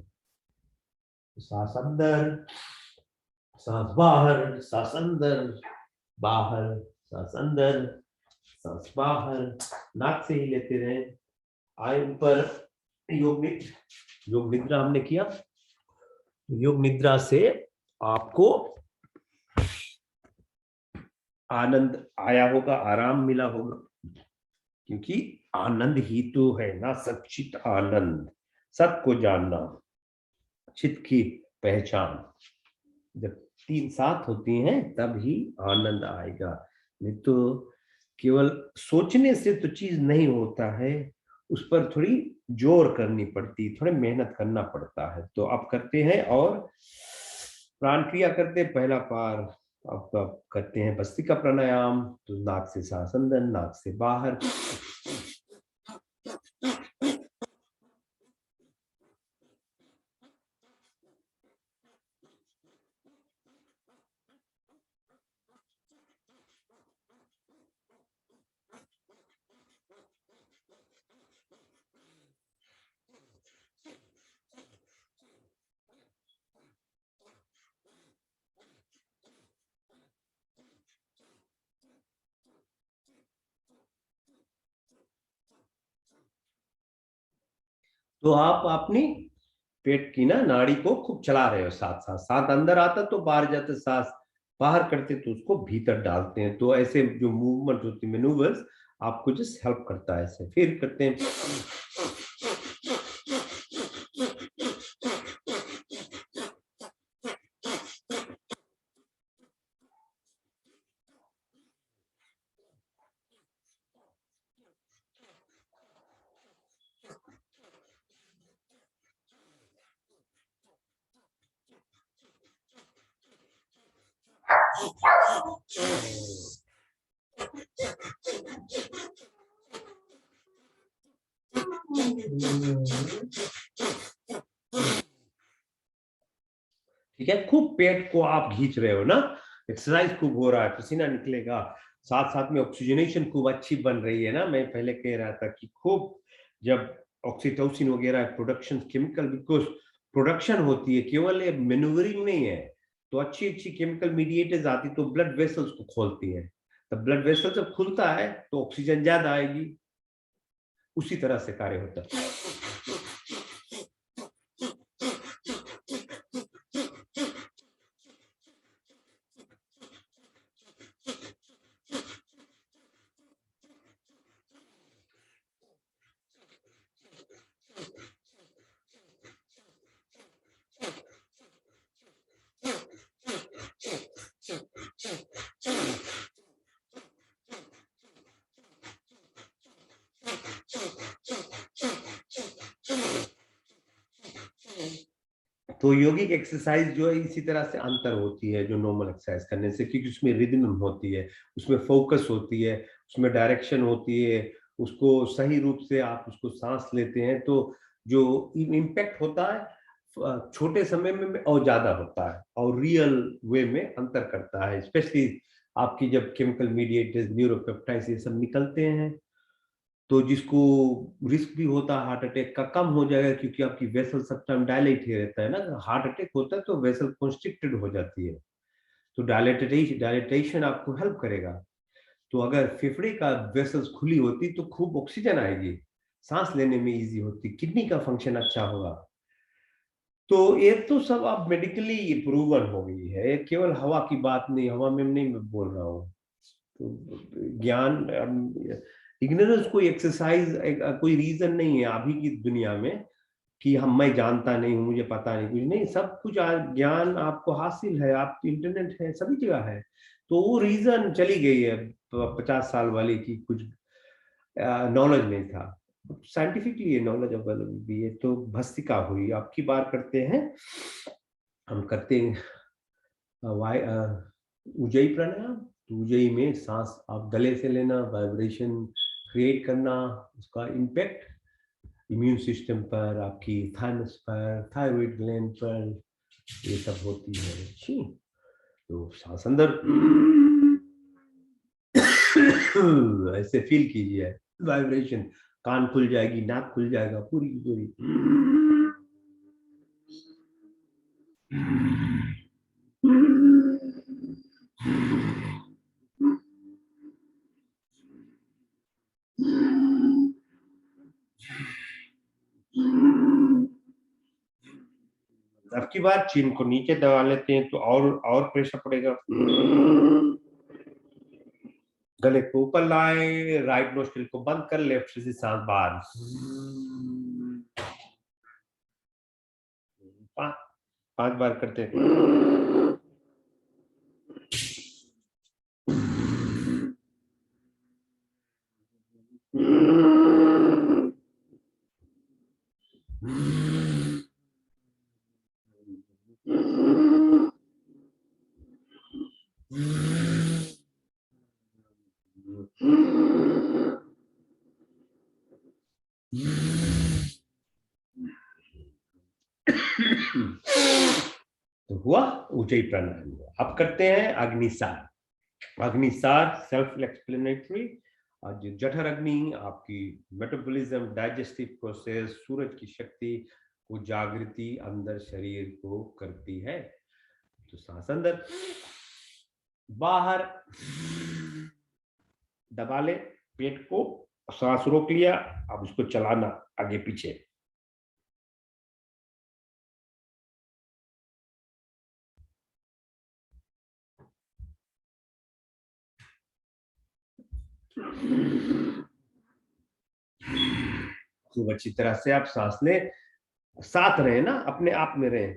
सांस अंदर, सांस बाहर, सांस अंदर बाहर, सांस अंदर, सांस बाहर, नाक से ही लेते रहे। आए ऊपर। योग निद्रा हमने किया। योग निद्रा से आपको आनंद आया होगा, आराम मिला होगा, क्योंकि आनंद ही तो है ना, सच्चित आनंद, सत को जानना, चित की पहचान। जब तीन साथ होती हैं तब ही आनंद आएगा, नहीं तो केवल सोचने से तो चीज नहीं होता है, उस पर थोड़ी जोर करनी पड़ती, थोड़ी मेहनत करना पड़ता है। तो अब करते हैं और प्राण क्रिया करते हैं। पहला पार अब करते हैं भस्त्रिका प्राणायाम। तो नाक से सांस अंदर, नाक से बाहर। तो आप अपनी पेट की ना नाड़ी को खूब चला रहे हो, साथ साथ, साथ अंदर आता तो बाहर जाते, सांस बाहर करते तो उसको भीतर डालते हैं। तो ऐसे जो मूवमेंट होती है, मैनूवर्स, आपको जस्ट हेल्प करता है। ऐसे फिर करते हैं। ठीक है, खूब पेट को आप खींच रहे हो ना, एक्सरसाइज खूब हो रहा है, पसीना निकलेगा, साथ साथ में ऑक्सीजनेशन खूब अच्छी बन रही है ना। मैं पहले कह रहा था कि खूब जब ऑक्सीटोसिन वगैरह प्रोडक्शन केमिकल, बिकॉज प्रोडक्शन होती है, केवल ये मैन्यूवरिंग नहीं है। तो अच्छी अच्छी केमिकल मीडिएटर्स आती तो ब्लड वेसल्स को खोलती है, तो ब्लड वेसल जब खुलता है तो ऑक्सीजन ज्यादा आएगी, उसी तरह से कार्य होता है। तो योगिक एक्सरसाइज जो है इसी तरह से अंतर होती है जो नॉर्मल एक्सरसाइज करने से, क्योंकि उसमें रिदम होती है, उसमें फोकस होती है, उसमें डायरेक्शन होती है, उसको सही रूप से आप उसको सांस लेते हैं तो जो इम्पैक्ट होता है छोटे समय में और ज्यादा होता है और रियल वे में अंतर करता है। स्पेशली आपकी जब केमिकल मीडिएटर्स न्यूरोपेप्टाइड्स ये सब निकलते हैं तो जिसको रिस्क भी होता है हार्ट अटैक का कम हो जाएगा, क्योंकि आपकी वेसल सब टाइम डायलेट ही रहता है ना। हार्ट अटैक होता है तो वेसल कॉन्स्ट्रिक्टेड हो जाती है, तो डायलेटेशन आपको हेल्प करेगा। तो अगर फेफड़े का वेसल्स खुली होती तो खूब ऑक्सीजन आएगी, सांस लेने में इजी होती, किडनी का फंक्शन अच्छा होगा। तो ये तो सब अब मेडिकली प्रूवन हो गई है, ये केवल हवा की बात नहीं, हवा में नहीं मैं बोल रहा हूँ। तो ज्ञान, इग्नोरेंस कोई एक्सरसाइज, कोई रीजन नहीं है अभी की दुनिया में कि हम, मैं जानता नहीं हूँ, मुझे पता नहीं, कुछ नहीं, सब कुछ आज ज्ञान आपको हासिल है, आप इंटरनेट है, सभी जगह है। तो वो रीजन चली गई है 50 साल वाली की कुछ नॉलेज नहीं था, साइंटिफिकली नॉलेज अवेलेबल भी है। तो भस्त्रिका हुई, आपकी बात करते हैं, हम करते हैं उज्जयी प्राणायाम। तो उज्जयी में सांस आप गले से लेना, वाइब्रेशन क्रिएट करना, उसका इम्पैक्ट इम्यून सिस्टम पर, आपकी थाइमस पर, थायराइड ग्लैंड पर, ये सब होती है। अच्छी, तो सांस अंदर ऐसे फील कीजिए वाइब्रेशन, कान खुल जाएगी, नाक खुल जाएगा, पूरी की पूरी। अब की बार चीन को नीचे दबा लेते हैं तो और प्रेशर पड़ेगा। गले को ऊपर लाए, राइट नोस्ट्रिल को बंद कर, लेफ्ट से सांस बाहर। 5 बार करते हैं। तो हुआ ऊंचाई प्राणायाम हुआ। अब करते हैं अग्निसार। Agnisar self explanatory. जो जठर अग्नि आपकी मेटाबॉलिज्म, डाइजेस्टिव प्रोसेस, सूरज की शक्ति को जागृति अंदर शरीर को करती है। तो सांस अंदर, बाहर, दबा ले पेट को, सांस रोक लिया, अब उसको चलाना आगे पीछे। खूब अच्छी तरह से आप सांस ले, साथ रहे ना, अपने आप में रहे।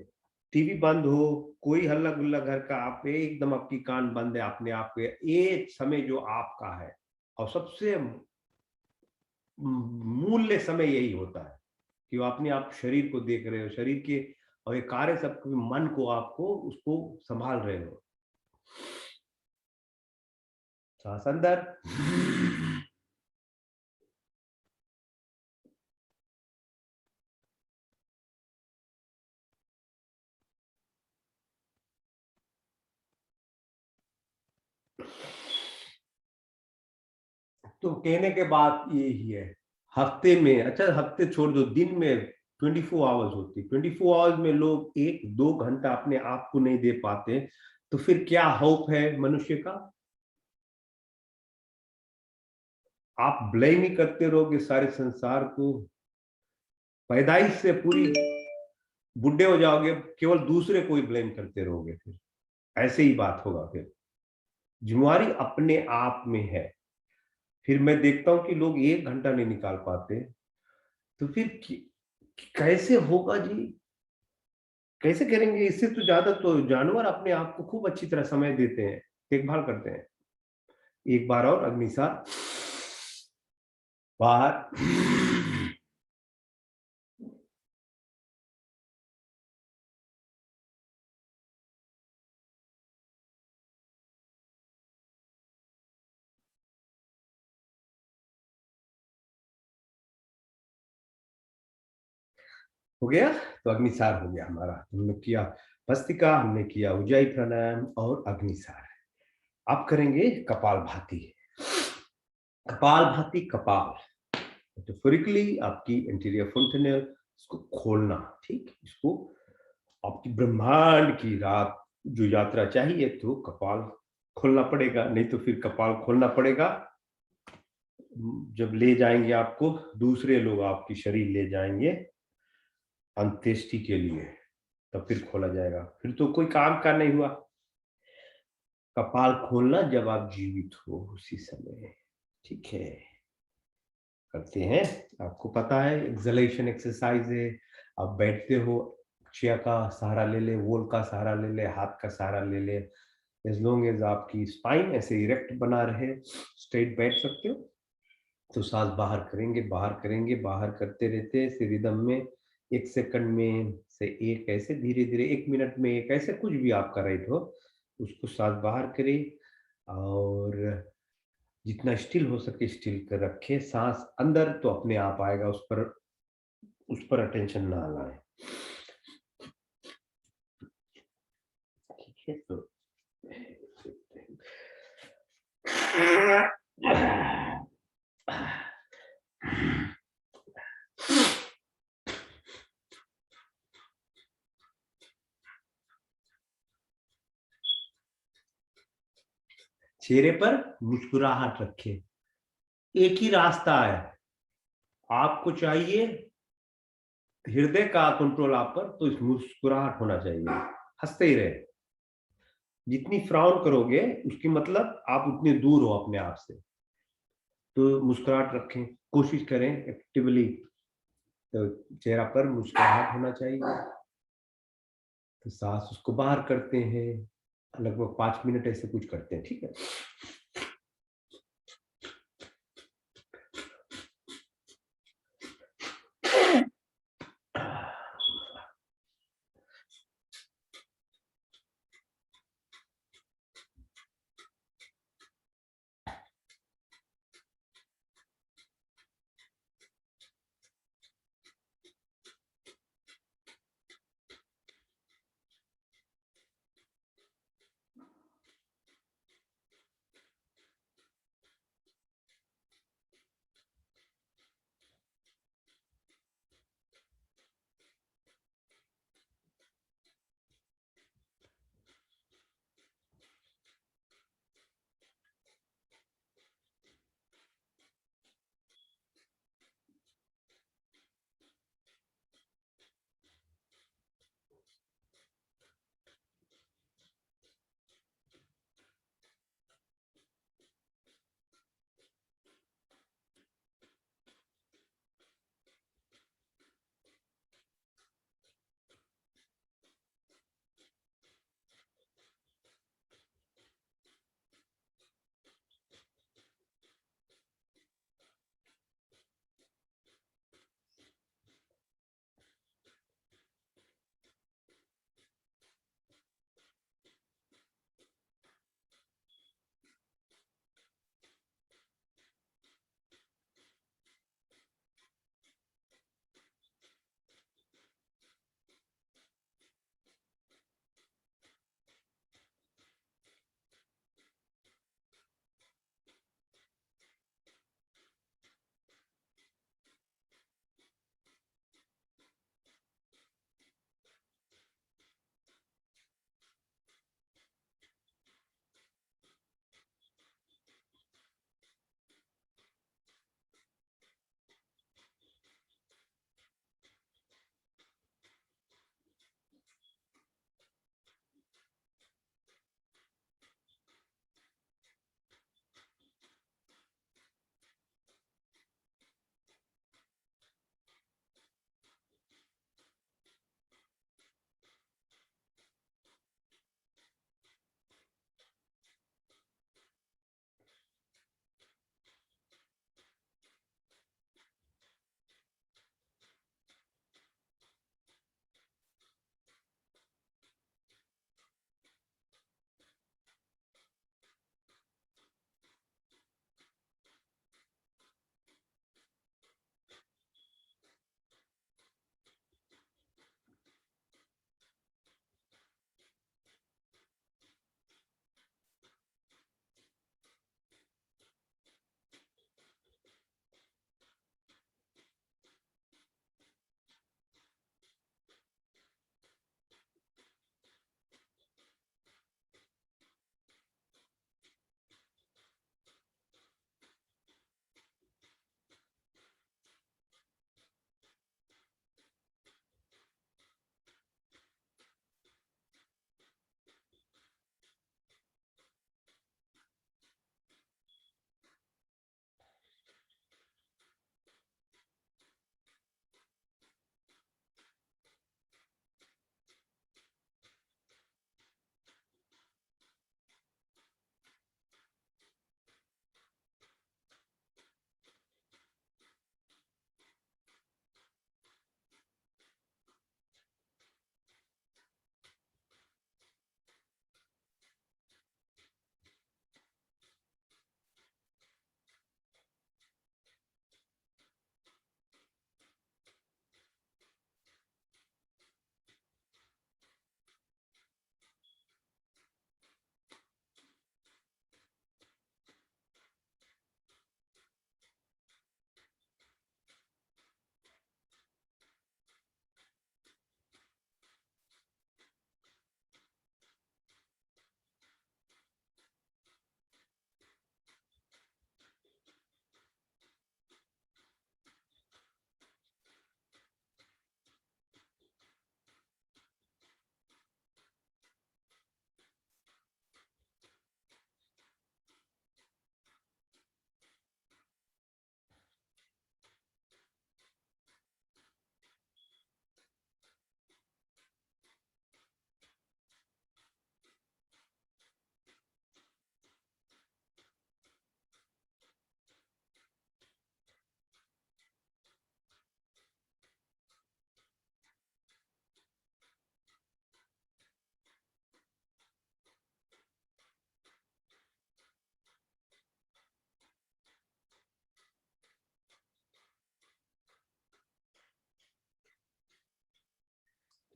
टीवी बंद हो, कोई हल्ला गुल्ला घर का, आप एकदम आपकी कान बंद है अपने आप के, एक समय जो आपका है। और सबसे मूल्य समय यही होता है कि वो अपने आप शरीर को देख रहे हो, शरीर के और ये कार्य सब मन को, आपको उसको संभाल रहे हो। सांस अंदर, तो कहने के बाद यही है, हफ्ते में, अच्छा हफ्ते छोड़ दो, दिन में 24 आवर्स होती, 24 आवर्स में लोग 1-2 घंटा अपने आप को नहीं दे पाते, तो फिर क्या होप है मनुष्य का? आप ब्लेम ही करते रहोगे सारे संसार को, पैदाइश से पूरी बुढ़े हो जाओगे, केवल दूसरे को ही ब्लेम करते रहोगे, फिर ऐसे ही बात होगा। फिर जिम्मेवारी अपने आप में है। फिर मैं देखता हूं कि लोग 1 घंटा नहीं निकाल पाते, तो फिर कैसे होगा जी? कैसे करेंगे? इससे तो ज्यादा तो जानवर अपने आप को खूब अच्छी तरह समय देते हैं, देखभाल करते हैं। एक बार और अग्निसार, बाहर, हो गया। तो अग्निसार हो गया हमारा, हमने किया भस्त्रिका, हमने किया उज्जाई प्राणायाम और अग्निसार। आप करेंगे कपालभाति। कपालभाति, कपाल मेटाफोरिकली आपकी एंटीरियर फोंटेनल, इसको खोलना, ठीक, इसको आपकी ब्रह्मांड की रात जो यात्रा चाहिए, तो कपाल खोलना पड़ेगा, नहीं तो फिर कपाल खोलना पड़ेगा जब ले जाएंगे आपको दूसरे लोग, आपकी शरीर ले जाएंगे अंत्येष्टि के लिए, तब फिर खोला जाएगा, फिर तो कोई काम का नहीं हुआ। कपाल खोलना जब आप जीवित हो उसी समय, ठीक है, करते हैं। आपको पता है एक्सलेशन एक्सरसाइज है। आप बैठते हो, चेयर का सहारा ले ले, वॉल का सहारा ले ले, हाथ का सहारा ले ले, एज लॉन्ग एज आपकी स्पाइन ऐसे इरेक्ट बना रहे, स्ट्रेट बैठ सकते हो। तो सांस बाहर करेंगे, बाहर करेंगे, बाहर करते रहते हैं इस रिदम में, 1 सेकंड में से एक, ऐसे धीरे धीरे 1 मिनट में एक, ऐसे कुछ भी आपका राइट हो, उसको सांस बाहर करें और जितना स्टिल हो सके स्टिल कर रखे। सांस अंदर तो अपने आप आएगा, उस पर अटेंशन ना लाए, ठीक है। तो चेहरे पर मुस्कुराहट रखे। एक ही रास्ता है, आपको चाहिए हृदय का कंट्रोल आप पर, तो इस मुस्कुराहट होना चाहिए, हंसते ही रहे। जितनी फ्राउन करोगे उसकी मतलब आप उतनी दूर हो अपने आप से, तो मुस्कुराहट रखें, कोशिश करें एक्टिवली, तो चेहरा पर मुस्कुराहट होना चाहिए। तो सांस उसको बाहर करते हैं, लगभग 5 मिनट ऐसे कुछ करते हैं, ठीक है।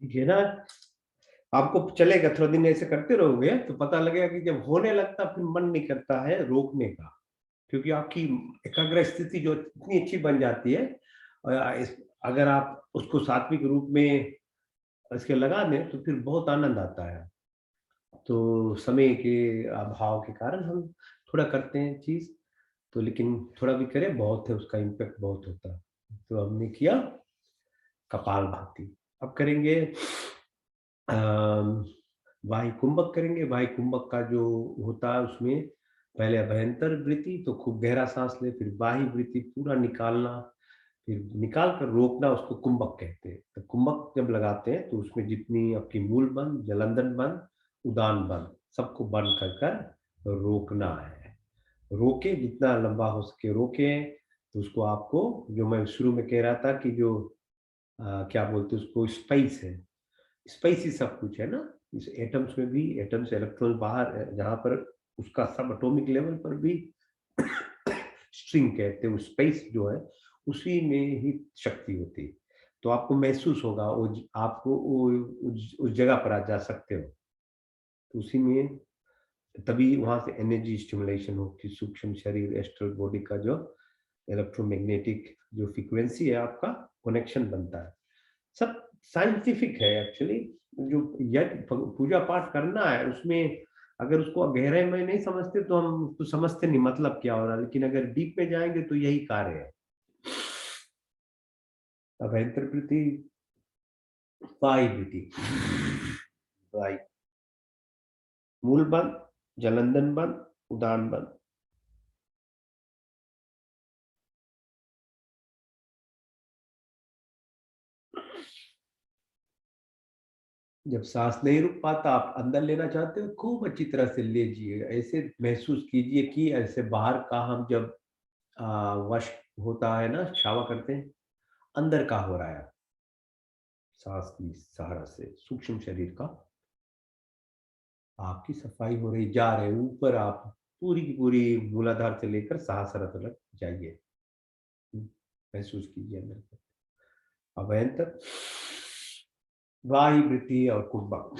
ये ना आपको चलेगा, थोड़ा दिन ऐसे करते रहोगे तो पता लगेगा कि जब होने लगता फिर मन नहीं करता है रोकने का, क्योंकि आपकी एकाग्र स्थिति जो इतनी अच्छी बन जाती है। अगर आप उसको सात्विक रूप में इसके लगा दें तो फिर बहुत आनंद आता है। तो समय के अभाव के कारण हम थोड़ा करते हैं चीज, तो लेकिन थोड़ा भी करें बहुत है, उसका इम्पैक्ट बहुत होता है। तो हमने किया कपालभाति। अब करेंगे वायु कुंभक करेंगे। वायु कुंभक का जो होता है उसमें पहले अभ्यंतर वृत्ति, तो खूब गहरा सांस ले, फिर बाह्य वृत्ति पूरा निकालना, फिर निकाल कर रोकना, उसको कुंभक कहते हैं। तो कुंभक जब लगाते हैं तो उसमें जितनी आपकी मूल बंद, जलंधर बंद, उदान बंद, सबको बंद कर कर रोकना है। रोके, जितना लंबा हो सके रोके। तो उसको आपको, जो मैं शुरू में कह रहा था कि जो क्या बोलते हैं उसको, स्पाइस है, स्पाइस ही सब कुछ है ना। इस एटम्स में भी एटम से इलेक्ट्रॉन बाहर है, जहां पर उसका सब एटॉमिक लेवल पर भी स्ट्रिंग कहते हैं, वो स्पेस जो है उसी में ही शक्ति होती है। तो आपको महसूस होगा आपको उस जगह पर आ जा सकते हो, तो उसी में तभी वहां से एनर्जी स्टिमुलेशन होती है। सूक्ष्म शरीर, एस्ट्रल बॉडी का जो इलेक्ट्रोमैग्नेटिक जो फ्रीक्वेंसी है, आपका कनेक्शन बनता है। सब साइंटिफिक है एक्चुअली। जो यज्ञ पूजा पाठ करना है उसमें अगर उसको गहराई में नहीं समझते तो हम तो समझते नहीं मतलब क्या हो रहा है, लेकिन अगर डीप में जाएंगे तो यही कार्य है। अभ्यंतर वृत्ति, बाह्य वृत्ति, बाह्य मूल बंद, जलंधन बंद, उदान बंद। जब सांस नहीं रुक पाता, आप अंदर लेना चाहते हो, खूब अच्छी तरह से लीजिए, ऐसे महसूस कीजिए कि ऐसे बाहर का हम जब वश होता है ना, शावा करते हैं, अंदर का हो रहा है, सांस की सहारा से सूक्ष्म शरीर का आपकी सफाई हो रही, जा रहे ऊपर, आप पूरी की पूरी मूलाधार से लेकर सहस्रार तक जाइए। महसूस कीजिए अंदर को। अभ्यंतर, बाह्य वृत्ति और कुंभक।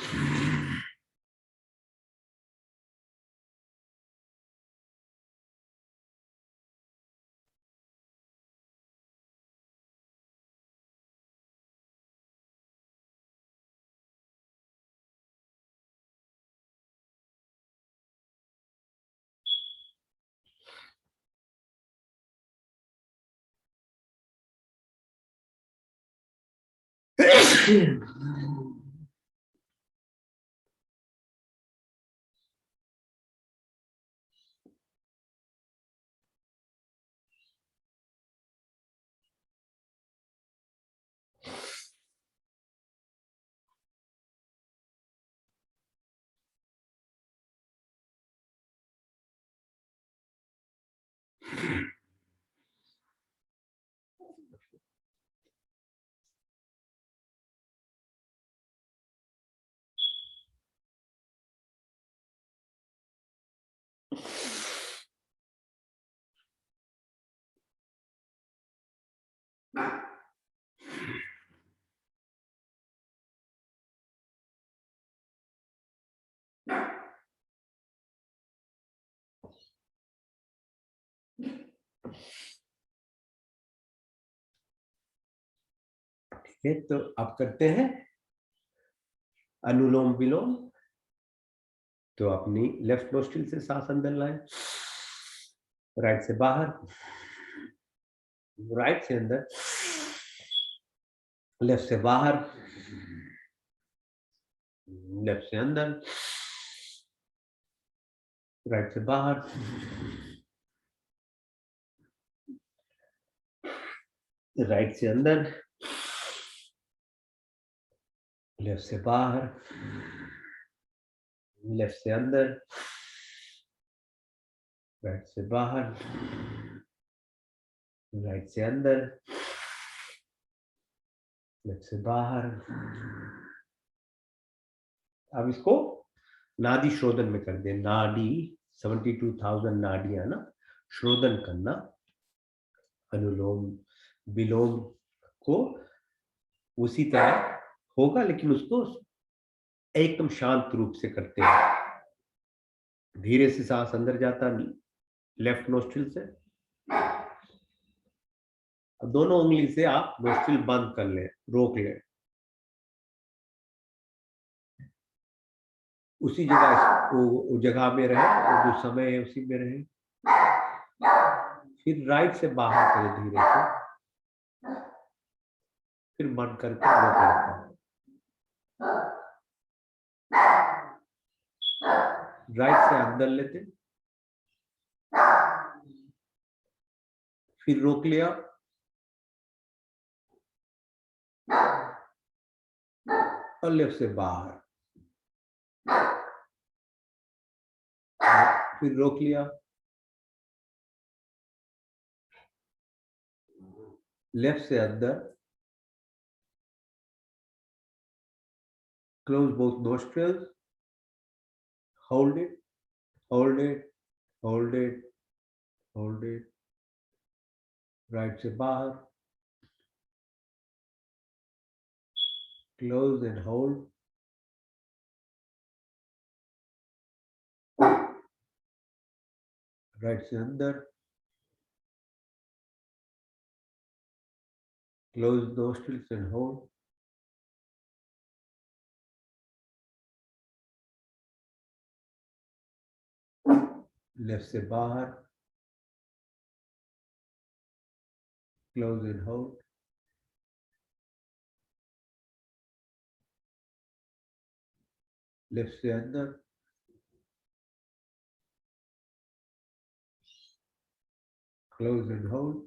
ठीक है, तो आप करते हैं अनुलोम विलोम। तो अपनी लेफ्ट नोस्ट्रिल से सांस अंदर लाएं, राइट से बाहर, राइट से अंदर, लेफ्ट से बाहर, लेफ्ट से अंदर, राइट से बाहर, राइट से अंदर, लेफ्ट से बाहर, लेफ्ट से अंदर, राइट से बाहर, राइट से अंदर, लेफ्ट से बाहर। अब इसको नाड़ी शोधन में कर दे। नाड़ी 72,000 नाड़ियां ना शोधन करना, अनुलोम विलोम को उसी तरह होगा, लेकिन उसको एकदम शांत रूप से करते हैं। धीरे से सांस अंदर जाता लेफ्ट नोस्ट्रिल से, अब दोनों उंगली से आप नोस्ट्रिल बंद कर ले, रोक ले, उसी जगह वो जगह में रहे, और जो समय है उसी में रहे। फिर राइट से बाहर करें धीरे से, फिर बंद करके रोक लेते हैं। राइट से अंदर लेते, फिर रोक लिया, और लेफ्ट से बाहर, फिर रोक लिया, लेफ्ट से अंदर, close both nostrils, hold it, hold it, hold it, hold it, right से बाहर, close and hold, राइट से अंदर, close nostrils and hold, left से बाहर, close and hold, लेफ्ट से अंदर, close and hold,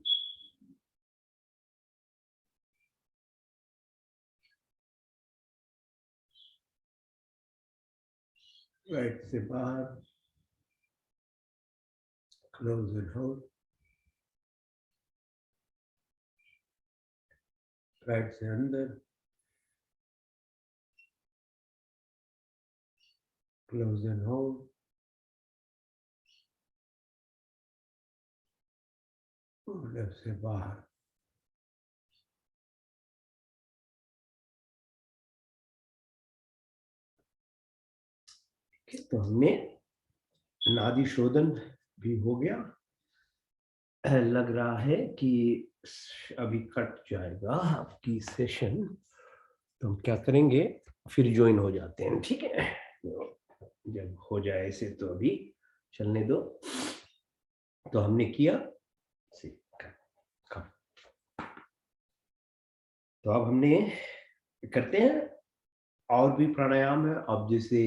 राइट से बाहर, close and hold, राइट से अंदर, close and hold, लेफ्ट से बाहर। तो हमने नादि शोधन भी हो गया। लग रहा है कि अभी कट जाएगा आपकी सेशन, तो हम क्या करेंगे, फिर ज्वाइन हो जाते हैं, ठीक है। जब हो जाए ऐसे तो अभी चलने दो। तो हमने किया, तो अब हमने करते हैं और भी प्राणायाम है। अब जैसे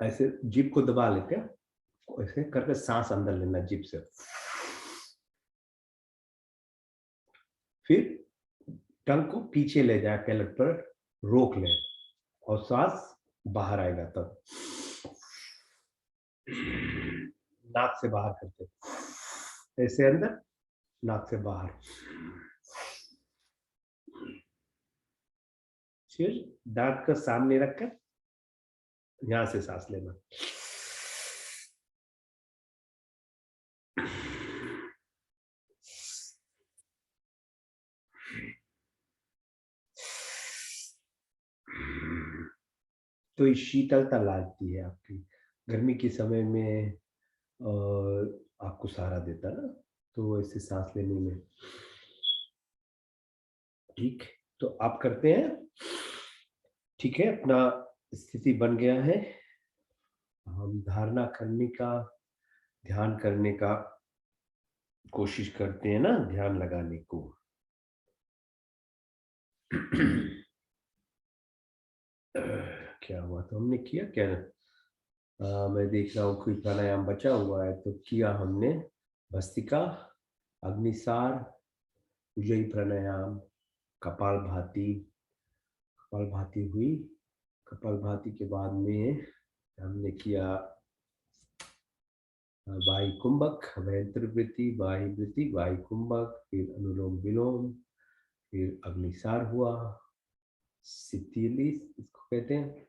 ऐसे जीभ को दबा लेते हैं, ऐसे करके सांस अंदर लेना जीभ से, फिर टंग को पीछे ले जाए, पैलेट पर रोक ले, और सांस बाहर आएगा तब नाक से बाहर करते, ऐसे अंदर, नाक से बाहर, फिर दांत का सामने रखकर यहां से सांस लेना। तो ये शीतलता लाती है आपकी, गर्मी के समय में आपको सहारा देता ना, तो ऐसे सांस लेने में। ठीक, तो आप करते हैं, ठीक है। अपना स्थिति बन गया है, हम धारणा करने का, ध्यान करने का कोशिश करते हैं ना, ध्यान लगाने को। क्या हुआ, तो हमने किया क्या, मैं देख रहा हूँ कोई प्राणायाम बचा हुआ है, तो किया हमने भस्त्रिका, अग्निसार, उज्जयी प्राणायाम, कपालभाति। कपालभाति हुई, कपालभाति के बाद में हमने किया बाह्य कुंभक, अभ्यंतर वृत्ति, बाह्य वृत्ति, बाह्य कुंभक, फिर अनुलोम विलोम, फिर अग्निसार हुआ, सितिली इसको कहते हैं,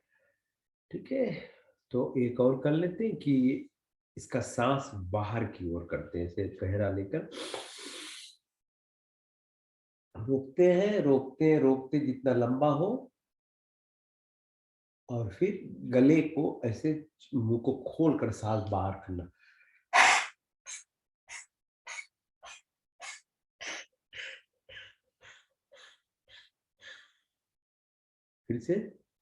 ठीक है। तो एक और कर लेते हैं कि इसका सांस बाहर की ओर करते हैं, ऐसे गहरा लेकर रोकते हैं, रोकते रोकते जितना लंबा हो, और फिर गले को ऐसे मुंह को खोल कर सांस बाहर करना। फिर से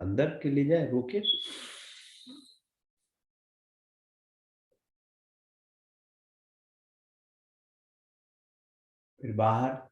अंदर के ले जाए, रोके, फिर बाहर।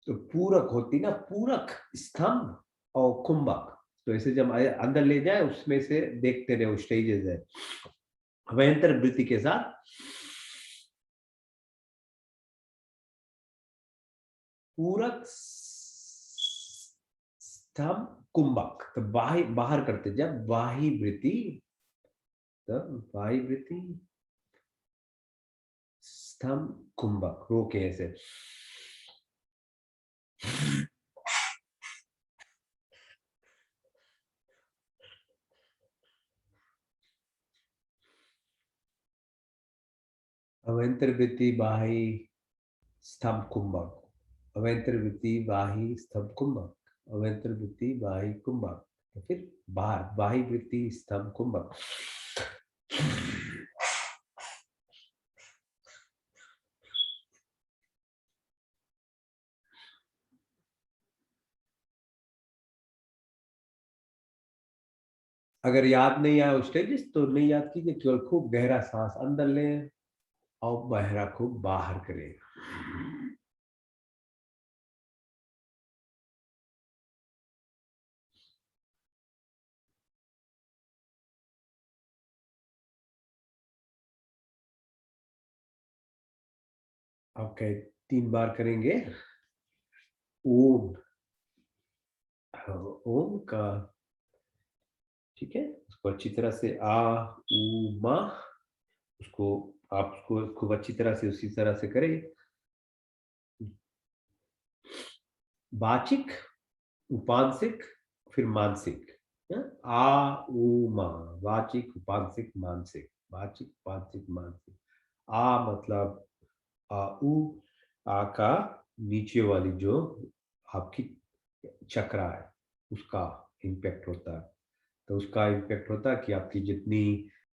तो पूरक होती ना, पूरक, स्तंभ और कुंभक। तो ऐसे जब अंदर ले जाए, उसमें से देखते रहे, स्टेजेस है। अभ्यंतर वृत्ति के साथ पूरक, स्तंभ, कुंभक। तो बाहर करते जब बाही वृत्ति, तब बाही वृत्ति, स्तंभ, कुंभक, रोके ऐसे। अभ्यंतर वृत्ति, बाही, स्तंभ, कुंभक, अभ्यंतर वृत्ति, बाही, स्तंभ, कुंभक, अभ्यंतर वृत्ति, बाही, कुंभक। तो फिर बाहर बाही वृत्ति, स्तंभ, कुंभक। अगर याद नहीं आया स्टेजेस तो नहीं याद कीजिए, केवल खूब गहरा सांस अंदर लें और बहरा खूब बाहर करें। आप कहे 3 बार करेंगे ओम। ओम का, ठीक है, उसको अच्छी तरह से आ उ मा, उसको आप उसको खूब अच्छी तरह से उसी तरह से करें। वाचिक, उपांशिक, फिर मानसिक। आ उ मा, वाचिक, उपांशिक, मानसिक, वाचिक, उपांशिक, मानसिक। आ मतलब आ उ, आ का नीचे वाली जो आपकी चक्रा है, उसका इम्पैक्ट होता है। तो उसका इम्पैक्ट होता है कि आपकी जितनी